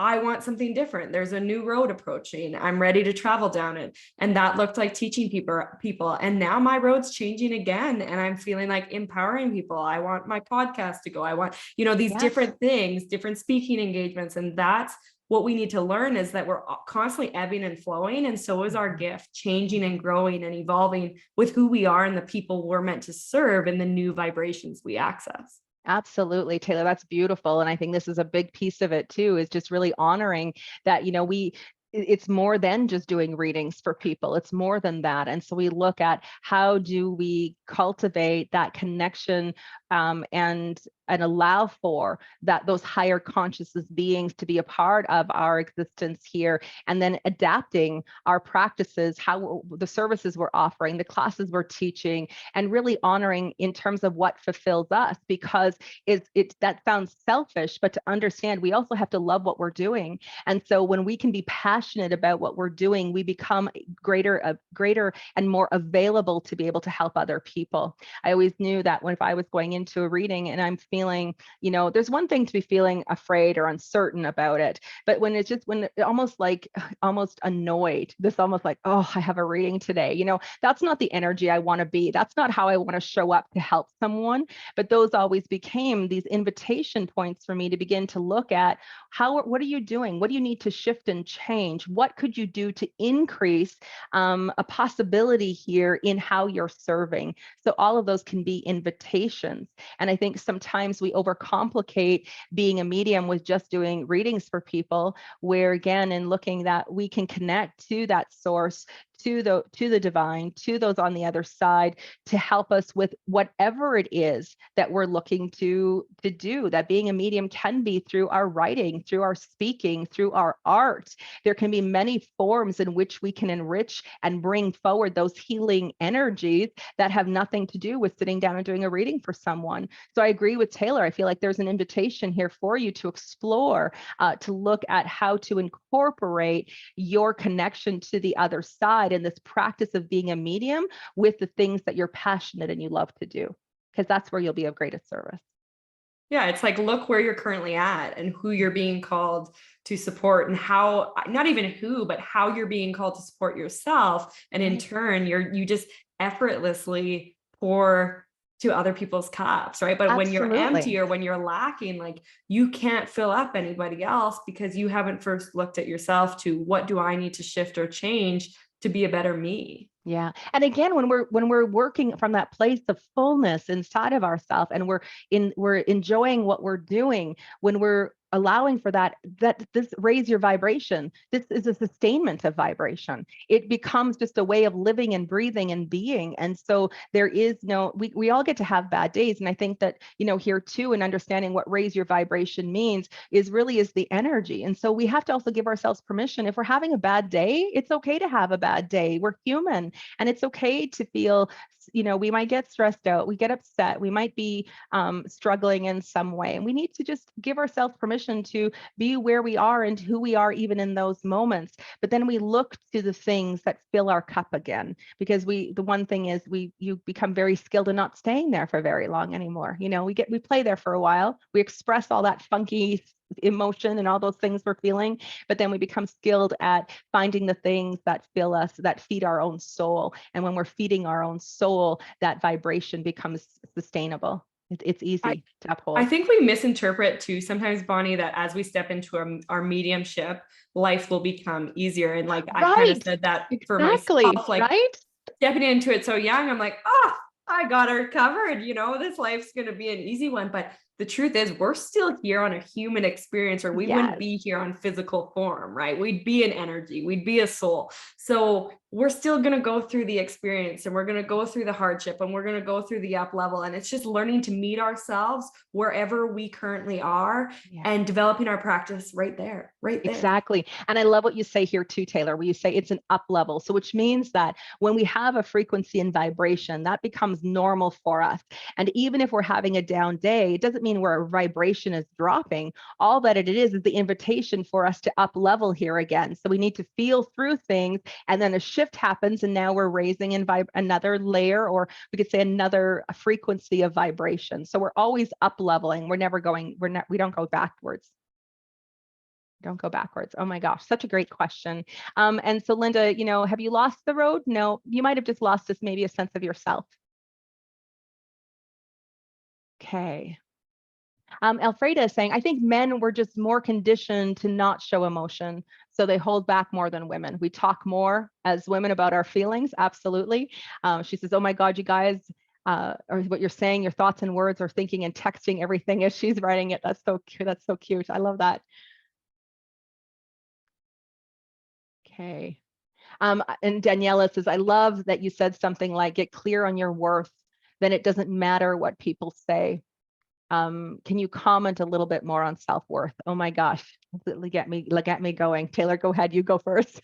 I want something different. There's a new road approaching. I'm ready to travel down it. And that looked like teaching people. And now my road's changing again. And I'm feeling like empowering people. I want my podcast to go. I want, these Yes. different things, different speaking engagements. And that's what we need to learn, is that we're constantly ebbing and flowing. And so is our gift, changing and growing and evolving with who we are and the people we're meant to serve and the new vibrations we access. Absolutely, Taylor. That's beautiful. And I think this is a big piece of it too, is just really honoring that, it's more than just doing readings for people. It's more than that. And so we look at how do we cultivate that connection, and allow for those higher consciousness beings to be a part of our existence here, and then adapting our practices, how the services we're offering, the classes we're teaching, and really honoring in terms of what fulfills us, because that sounds selfish, but to understand we also have to love what we're doing. And so when we can be passionate about what we're doing, we become greater and more available to be able to help other people. I always knew that if I was going into a reading and I'm feeling, there's one thing to be feeling afraid or uncertain about it, but when it almost annoyed, this almost like, oh, I have a reading today, that's not the energy I want to be. That's not how I want to show up to help someone. But those always became these invitation points for me to begin to look at what are you doing? What do you need to shift and change? What could you do to increase a possibility here in how you're serving? So all of those can be invitations. And I think sometimes we overcomplicate being a medium with just doing readings for people, where again, in looking that we can connect to that source to the divine, to those on the other side, to help us with whatever it is that we're looking to do. That being a medium can be through our writing, through our speaking, through our art. There can be many forms in which we can enrich and bring forward those healing energies that have nothing to do with sitting down and doing a reading for someone. So I agree with Taylor. I feel like there's an invitation here for you to explore, to look at how to incorporate your connection to the other side in this practice of being a medium with the things that you're passionate and you love to do, because that's where you'll be of greatest service. Yeah, it's like, look where you're currently at and who you're being called to support, and how, not even who, but how you're being called to support yourself. And in turn, you just effortlessly pour to other people's cups, right? But when you're empty or when you're lacking, like, you can't fill up anybody else because you haven't first looked at yourself to, what do I need to shift or change to be a better me? Yeah. And again, when we're working from that place of fullness inside of ourselves, and we're enjoying what we're doing, when we're allowing for that this raise your vibration, this is a sustainment of vibration. It becomes just a way of living and breathing and being. And so there is no, we all get to have bad days. And I think that, here too, and understanding what raise your vibration means is the energy. And so we have to also give ourselves permission. If we're having a bad day, it's okay to have a bad day. We're human. And it's okay to feel, we might get stressed out, we get upset, we might be struggling in some way. And we need to just give ourselves permission to be where we are and who we are, even in those moments. But then we look to the things that fill our cup again, because the one thing is you become very skilled in not staying there for very long anymore. We play there for a while, we express all that funky emotion and all those things we're feeling, but then we become skilled at finding the things that fill us, that feed our own soul. And when we're feeding our own soul, that vibration becomes sustainable. It's easy to uphold. I think we misinterpret too sometimes, Bonnie, that as we step into our mediumship, life will become easier. And like, I kind of said that for myself, like stepping into it so young, I'm like, I got her covered. This life's going to be an easy one. But the truth is, we're still here on a human experience, or we wouldn't be here on physical form, right? We'd be an energy, we'd be a soul. So we're still going to go through the experience, and we're going to go through the hardship, and we're going to go through the up level. And it's just learning to meet ourselves wherever we currently are and developing our practice right there. Exactly. And I love what you say here too, Taylor, where you say it's an up level. So which means that when we have a frequency and vibration, that becomes normal for us. And even if we're having a down day, it doesn't mean where our vibration is dropping. All that it is the invitation for us to up level here again. So we need to feel through things, and then a shift happens, and now we're raising in another layer, or we could say another frequency of vibration. So we're always up leveling. We don't go backwards. Don't go backwards. Oh my gosh, such a great question. And so Linda, have you lost the road? No, you might have just lost just maybe a sense of yourself. Okay. Alfreda is saying, I think men were just more conditioned to not show emotion, so they hold back more than women. We talk more as women about our feelings. Absolutely. She says, oh my God, you guys, or what you're saying, your thoughts and words, or thinking and texting everything as she's writing it. That's so cute. That's so cute. I love that. Okay. And Daniela says, I love that you said something like, get clear on your worth, then it doesn't matter what people say. Can you comment a little bit more on self-worth? Oh my gosh, get me going. Taylor, go ahead, you go first.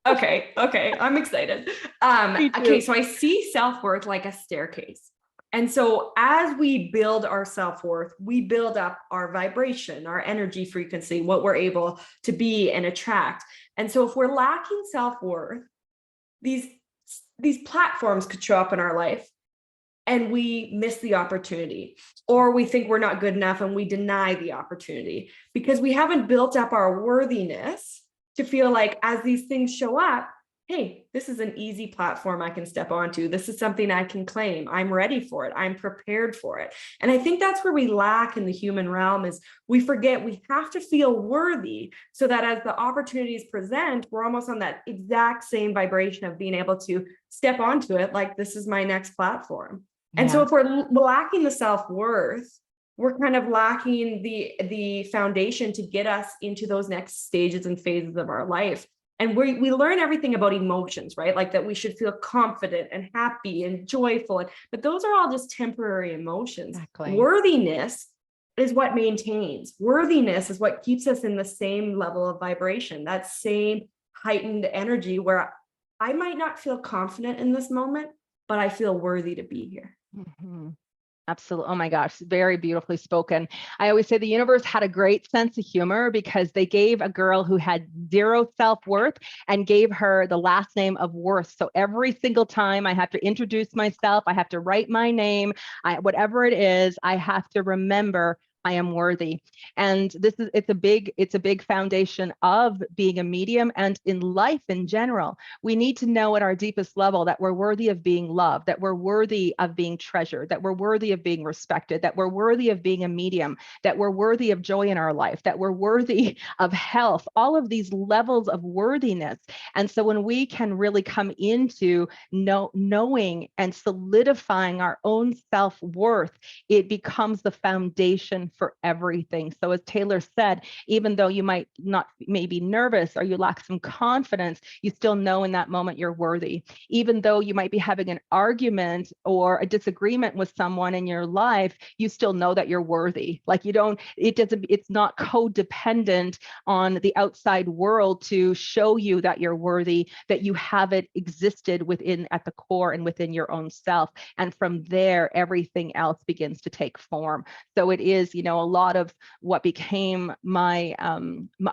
Okay, I'm excited. Okay, so I see self-worth like a staircase. And so as we build our self-worth, we build up our vibration, our energy frequency, what we're able to be and attract. And so if we're lacking self-worth, these platforms could show up in our life, and we miss the opportunity, or we think we're not good enough and we deny the opportunity because we haven't built up our worthiness to feel like, as these things show up, hey, this is an easy platform I can step onto. This is something I can claim. I'm ready for it. I'm prepared for it. And I think that's where we lack in the human realm, is we forget we have to feel worthy, so that as the opportunities present, we're almost on that exact same vibration of being able to step onto it. Like, this is my next platform. And so if we're lacking the self-worth, we're kind of lacking the foundation to get us into those next stages and phases of our life. And we learn everything about emotions, right? Like that we should feel confident and happy and joyful. But those are all just temporary emotions. Exactly. Worthiness is what maintains. Worthiness is what keeps us in the same level of vibration, that same heightened energy where I might not feel confident in this moment, but I feel worthy to be here. Mm-hmm. Absolutely. Oh my gosh, very beautifully spoken. I always say the universe had a great sense of humor because they gave a girl who had zero self-worth and gave her the last name of Worth. So every single time I have to introduce myself, I have to write my name, whatever it is, I have to remember I am worthy. And it's a big foundation of being a medium and in life in general. We need to know at our deepest level that we're worthy of being loved, that we're worthy of being treasured, that we're worthy of being respected, that we're worthy of being a medium, that we're worthy of joy in our life, that we're worthy of health, all of these levels of worthiness. And so when we can really come into knowing and solidifying our own self-worth, it becomes the foundation for everything. So as Taylor said, even though you might not maybe nervous or you lack some confidence, you still know in that moment you're worthy. Even though you might be having an argument or a disagreement with someone in your life, you still know that you're worthy. Like it's not codependent on the outside world to show you that you're worthy, that you have it existed within at the core and within your own self. And from there, everything else begins to take form. So it is, a lot of what became my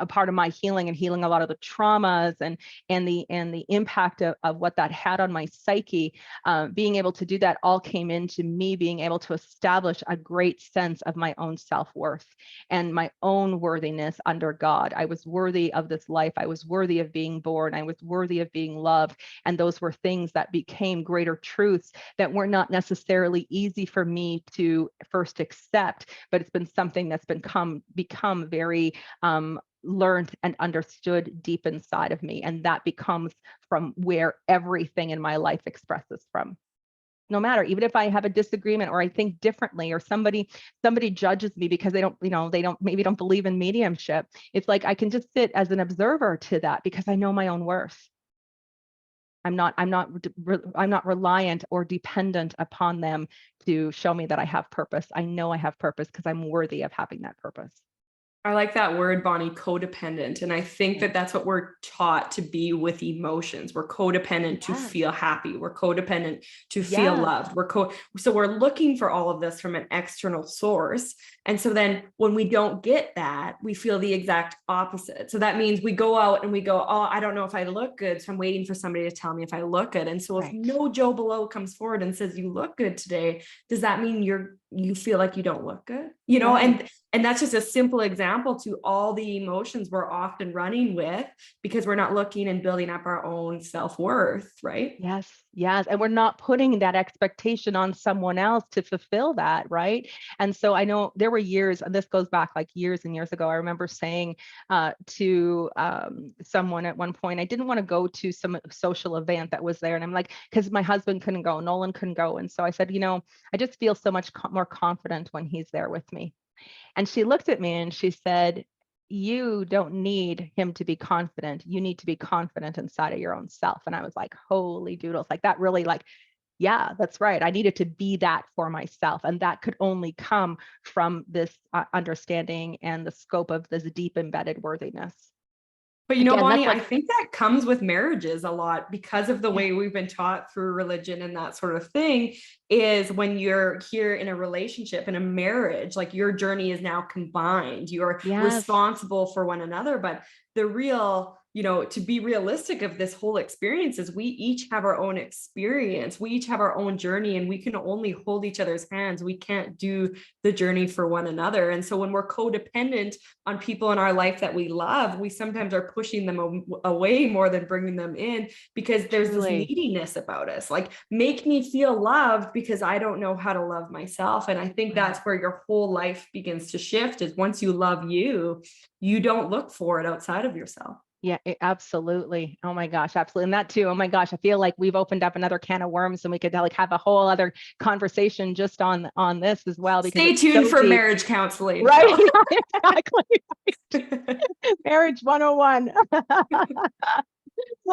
part of my healing and healing a lot of the traumas and the impact of what that had on my psyche. Being able to do that all came into me being able to establish a great sense of my own self-worth and my own worthiness under God. I was worthy of this life. I was worthy of being born. I was worthy of being loved. And those were things that became greater truths that were not necessarily easy for me to first accept, but it's been something that's become very learned and understood deep inside of me. And that becomes from where everything in my life expresses from. No matter, even if I have a disagreement or I think differently or somebody judges me because they don't believe in mediumship, it's like I can just sit as an observer to that because I know my own worth. I'm not reliant or dependent upon them to show me that I have purpose. I know I have purpose because I'm worthy of having that purpose. I like that word, Bonnie, codependent. And I think Yeah. that that's what we're taught to be with emotions. We're codependent to Yes. feel happy. We're codependent to feel Yes. loved. So we're looking for all of this from an external source. And so then when we don't get that, we feel the exact opposite. So that means we go out and we go, oh, I don't know if I look good. So I'm waiting for somebody to tell me if I look good. And so if Right. no Joe Below comes forward and says, you look good today, does that mean you feel like you don't look good? Right. And that's just a simple example to all the emotions we're often running with because we're not looking and building up our own self-worth, right? Yes, yes. And we're not putting that expectation on someone else to fulfill that, right? And so I know there were years, and this goes back like years and years ago. I remember saying to someone at one point, I didn't want to go to some social event that was there. And I'm like, because my husband couldn't go, Nolan couldn't go. And so I said, I just feel so much more confident when he's there with me. And she looked at me and she said, you don't need him to be confident. You need to be confident inside of your own self. And I was like, holy doodles, like that really yeah, that's right. I needed to be that for myself. And that could only come from this understanding and the scope of this deep embedded worthiness. But Again, that's Bonnie, I like, think that comes with marriages a lot because of the yeah, way we've been taught through religion and that sort of thing is when you're here in a relationship, in a marriage, like your journey is now combined. You're yes, responsible for one another. But the real, to be realistic of this whole experience is we each have our own experience. We each have our own journey and we can only hold each other's hands. We can't do the journey for one another. And so when we're codependent on people in our life that we love, we sometimes are pushing them away more than bringing them in because there's this truly. neediness about us. Like, make me feel loved because I don't know how to love myself. And I think that's where your whole life begins to shift is once you love you, you don't look for it outside of yourself. Yeah, absolutely. Oh my gosh, absolutely. And that too, oh my gosh, I feel like we've opened up another can of worms, and we could like have a whole other conversation just on this as well, because Stay it's tuned so for deep. marriage counseling. Right? No. Exactly. Marriage 101.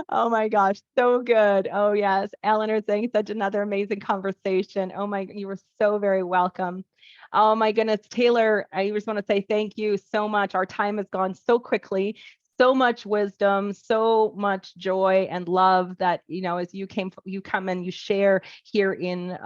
Oh my gosh, so good. Oh yes, Eleanor saying such another amazing conversation. Oh my, you were so very welcome. Oh my goodness, Taylor, I just want to say thank you so much. Our time has gone so quickly. So much wisdom, so much joy and love that, as you come and you share here in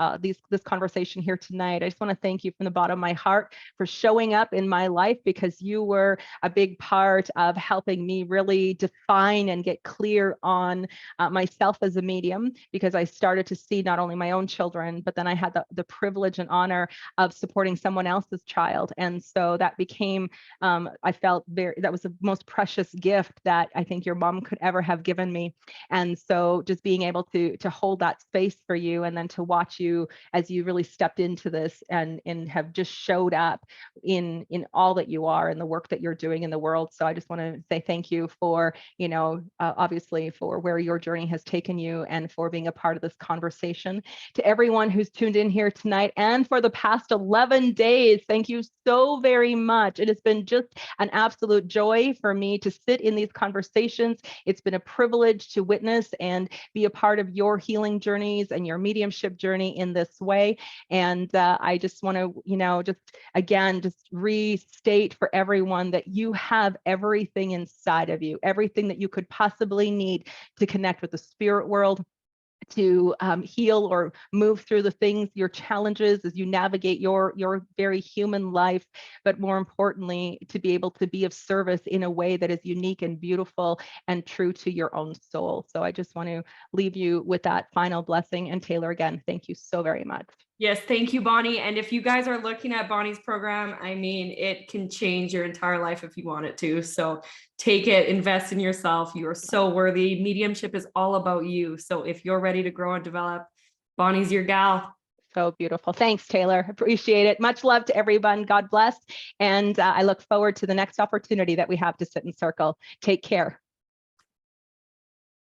this conversation here tonight. I just want to thank you from the bottom of my heart for showing up in my life, because you were a big part of helping me really define and get clear on myself as a medium, because I started to see not only my own children, but then I had the privilege and honor of supporting someone else's child. And so that became, I felt that was the most precious gift that I think your mom could ever have given me. And so just being able to hold that space for you, and then to watch you as you really stepped into this and have just showed up in all that you are and the work that you're doing in the world. So I just want to say thank you for, obviously for where your journey has taken you, and for being a part of this conversation. To everyone who's tuned in here tonight and for the past 11 days, thank you so very much. It has been just an absolute joy for me to sit in these conversations. It's been a privilege to witness and be a part of your healing journeys and your mediumship journey in this way. And I just want to, just again, just restate for everyone that you have everything inside of you, everything that you could possibly need to connect with the spirit world, to heal or move through the things, your challenges as you navigate your very human life, but more importantly, to be able to be of service in a way that is unique and beautiful and true to your own soul. So I just want to leave you with that final blessing. And Taylor, again, thank you so very much. Yes, thank you, Bonnie. And if you guys are looking at Bonnie's program, I mean, it can change your entire life if you want it to. So take it, invest in yourself. You are so worthy. Mediumship is all about you. So if you're ready to grow and develop, Bonnie's your gal. So beautiful. Thanks, Taylor. Appreciate it. Much love to everyone. God bless. And I look forward to the next opportunity that we have to sit in circle. Take care.